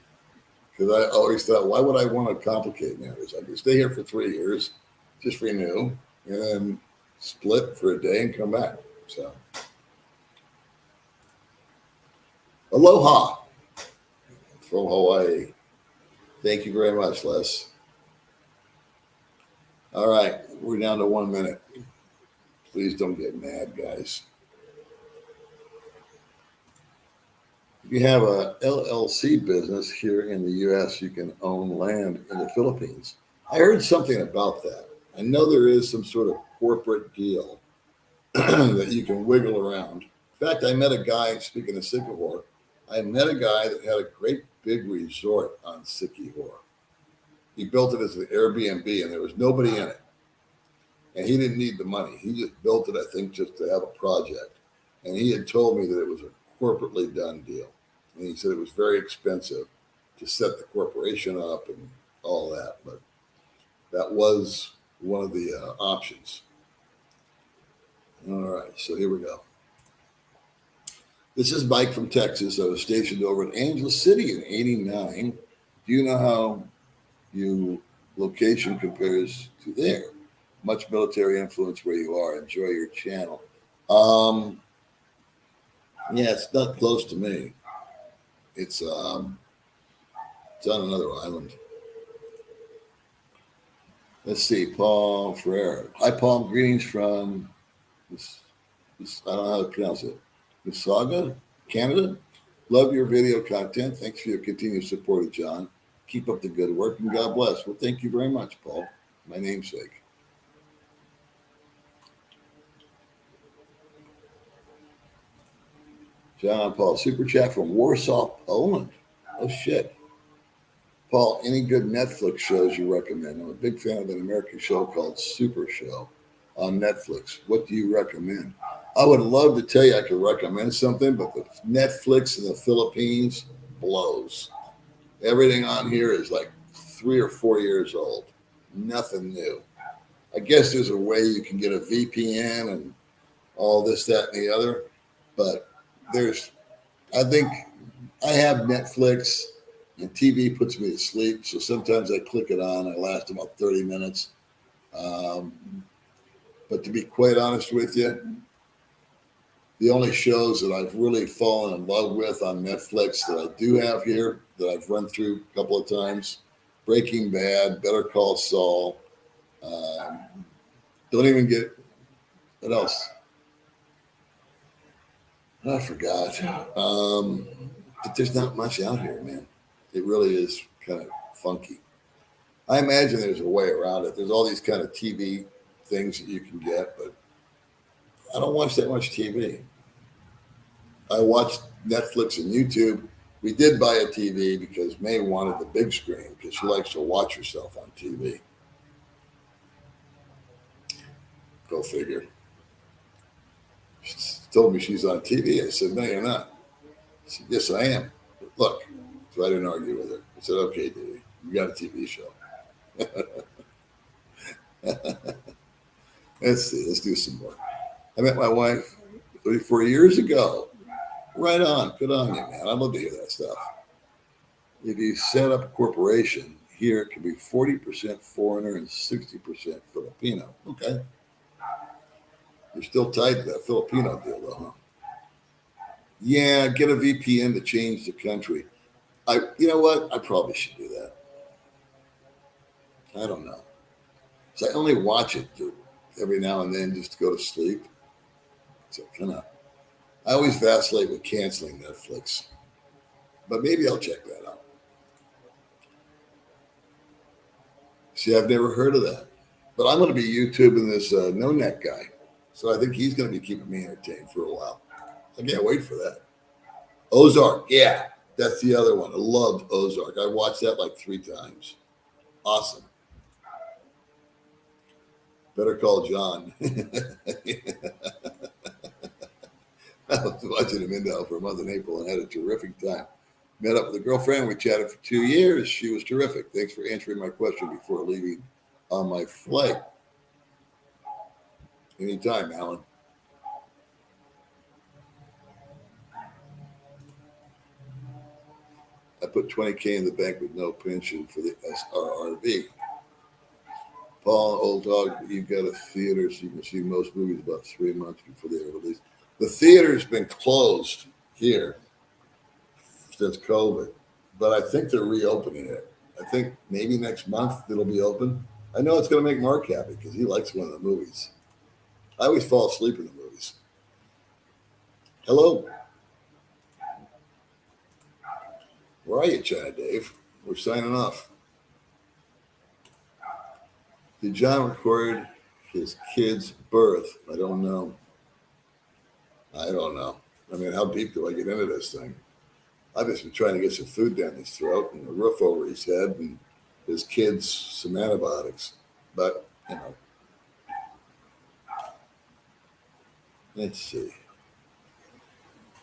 because I always thought, why would I want to complicate matters? I could stay here for 3 years, just renew, and then split for a day and come back. So, aloha from Hawaii. Thank you very much, Les. All right, we're down to 1 minute. Please don't get mad, guys. If you have a LLC business here in the U.S., you can own land in the Philippines. I heard something about that. I know there is some sort of corporate deal that you can wiggle around. In fact, I met a guy, speaking of Siquijor, I met a guy that had a great big resort on Siquijor. He built it as an Airbnb, and there was nobody in it. And he didn't need the money. He just built it, I think, just to have a project. And he had told me that it was a corporately done deal. And he said it was very expensive to set the corporation up and all that. But that was one of the options. All right, so here we go. This is Mike from Texas. I was stationed over in Angeles City in '89. Do you know how your location compares to there? Much military influence where you are. Enjoy your channel. Yeah, it's not close to me. It's on another island. Let's see, Paul Ferreira. Hi, Paul. Greetings from this. I don't know how to pronounce it. Mississauga, Canada. Love your video content. Thanks for your continued support of John. Keep up the good work and God bless. Well, thank you very much, Paul. My namesake. John Paul, super chat from Warsaw, Poland. Oh shit. Paul, any good Netflix shows you recommend? I'm a big fan of an American show called Super Show on Netflix. What do you recommend? I would love to tell you I could recommend something, but the Netflix in the Philippines blows. Everything on here is like 3 or 4 years old. Nothing new. I guess there's a way you can get a VPN and all this, that, and the other, but I think I have Netflix and TV puts me to sleep. So sometimes I click it on. I last about 30 minutes. But to be quite honest with you, the only shows that I've really fallen in love with on Netflix that I do have here, that I've run through a couple of times, Breaking Bad, Better Call Saul. Don't even get, what else? I forgot. But there's not much out here, man. It really is kind of funky. I imagine there's a way around it. There's all these kind of TV things that you can get, but I don't watch that much TV. I watch Netflix and YouTube. We did buy a TV because May wanted the big screen because she likes to watch herself on TV. Go figure. She told me she's on TV. I said, no, you're not. She said, yes, I am. But look, so I didn't argue with her. I said, okay, Diddy, you got a TV show. Let's see. Let's do some more. I met my wife 34 years ago. Right on. Good on you, man. I'd love to hear that stuff. If you set up a corporation, here it can be 40% foreigner and 60% Filipino. Okay. You're still tied to that Filipino deal, though, huh? Yeah, get a VPN to change the country. You know what? I probably should do that. I don't know. So I only watch it every now and then just to go to sleep. So I always vacillate with canceling Netflix, but maybe I'll check that out. See, I've never heard of that, but I'm going to be YouTubing this No Neck guy. So I think he's going to be keeping me entertained for a while. I can't wait for that. Ozark. Yeah, that's the other one. I loved Ozark. I watched that like 3 times. Awesome. Better call John. I was watching him in for a month in April and had a terrific time. Met up with a girlfriend. We chatted for 2 years. She was terrific. Thanks for answering my question before leaving on my flight. Anytime, Alan. I put $20K in the bank with no pension for the SRRB. Paul, old dog, you've got a theater so you can see most movies about 3 months before they are released. The theater's been closed here since COVID, but I think they're reopening it. I think maybe next month it'll be open. I know it's going to make Mark happy because he likes one of the movies. I always fall asleep in the movies. Hello. Where are you, China Dave? We're signing off. Did John record his kid's birth? I don't know. I mean, how deep do I get into this thing? I've just been trying to get some food down his throat and a roof over his head and his kids some antibiotics. But, let's see.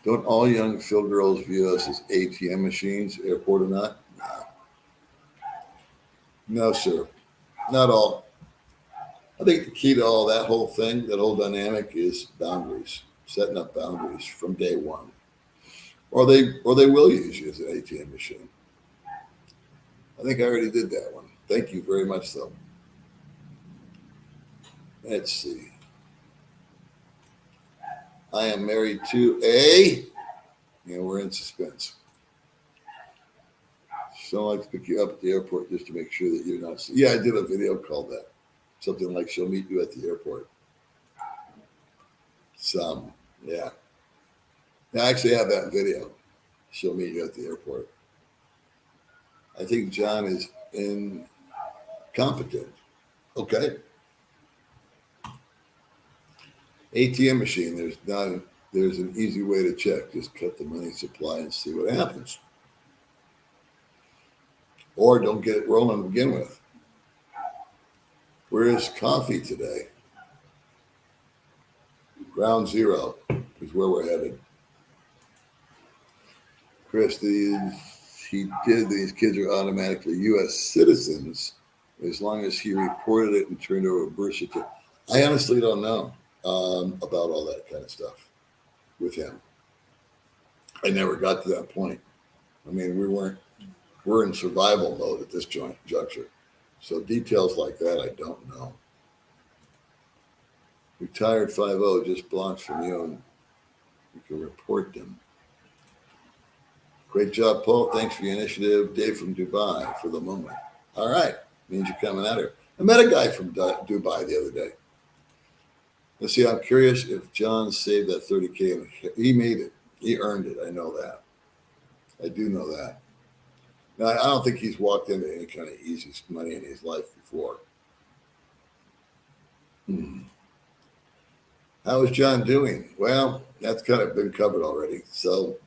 Don't all young Phil girls view us as ATM machines, airport or not? No, sir. Not all. I think the key to all that whole thing, that whole dynamic, is boundaries, setting up boundaries from day one, or they will use you as an ATM machine. I think I already did that one. Thank you very much, though. Let's see. I am married to a, and we're in suspense. So I'd like to pick you up at the airport just to make sure that you're not. Yeah, I did a video called that. Something like she'll meet you at the airport. Yeah. I actually have that video. She'll meet you at the airport. I think John is incompetent. Okay. ATM machine, there's an easy way to check. Just cut the money supply and see what happens. Or don't get it rolling to begin with. Where is coffee today? Ground zero is where we're headed. Chris, he did these kids are automatically U.S. citizens as long as he reported it and turned over a birth certificate. I honestly don't know about all that kind of stuff with him. I never got to that point. I mean, we're in survival mode at this juncture. So details like that, I don't know. Retired 5-0 just blocks from you and you can report them. Great job, Paul. Thanks for your initiative. Dave from Dubai for the moment. All right. Means you're coming out here. I met a guy from Dubai the other day. Let's see. I'm curious if John saved that 30K. He made it. He earned it. I know that. I do know that. Now, I don't think he's walked into any kind of easy money in his life before. How is John doing? Well, that's kind of been covered already. So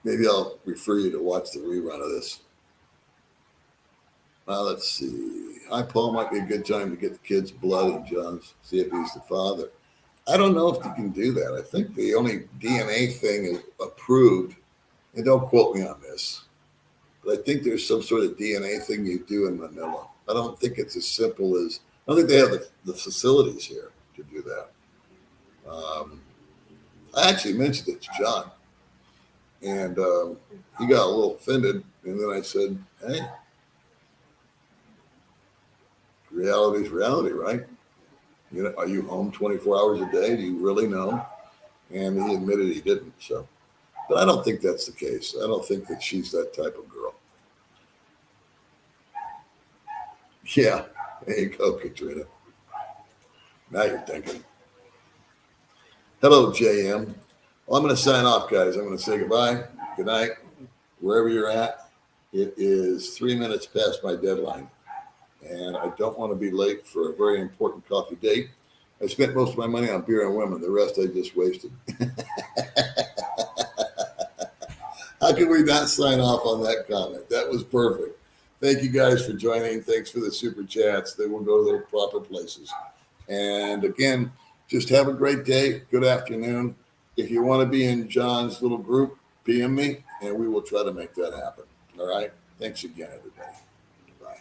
maybe I'll refer you to watch the rerun of this. Let's see. Hi, Paul. Might be a good time to get the kid's blood in John's, see if he's the father. I don't know if you can do that. I think the only DNA thing is approved, and don't quote me on this, but I think there's some sort of DNA thing you do in Manila. I don't think it's as simple as, I don't think they have the facilities here to do that. I actually mentioned it to John, and he got a little offended, and then I said, hey, reality is reality, right? You know, are you home 24 hours a day? Do you really know? And he admitted he didn't. So, but I don't think that's the case. I don't think that she's that type of girl. Yeah, there you go, Katrina. Now you're thinking. Hello, JM. Well, I'm going to sign off, guys. I'm going to say goodbye. Good night. Wherever you're at, it is 3 minutes past my deadline, and I don't want to be late for a very important coffee date. I spent most of my money on beer and women. The rest I just wasted. How can we not sign off on that comment? That was perfect. Thank you guys for joining. Thanks for the super chats. They will go to their proper places. And again, just have a great day. Good afternoon. If you want to be in John's little group, PM me, and we will try to make that happen. All right? Thanks again, everybody. Bye.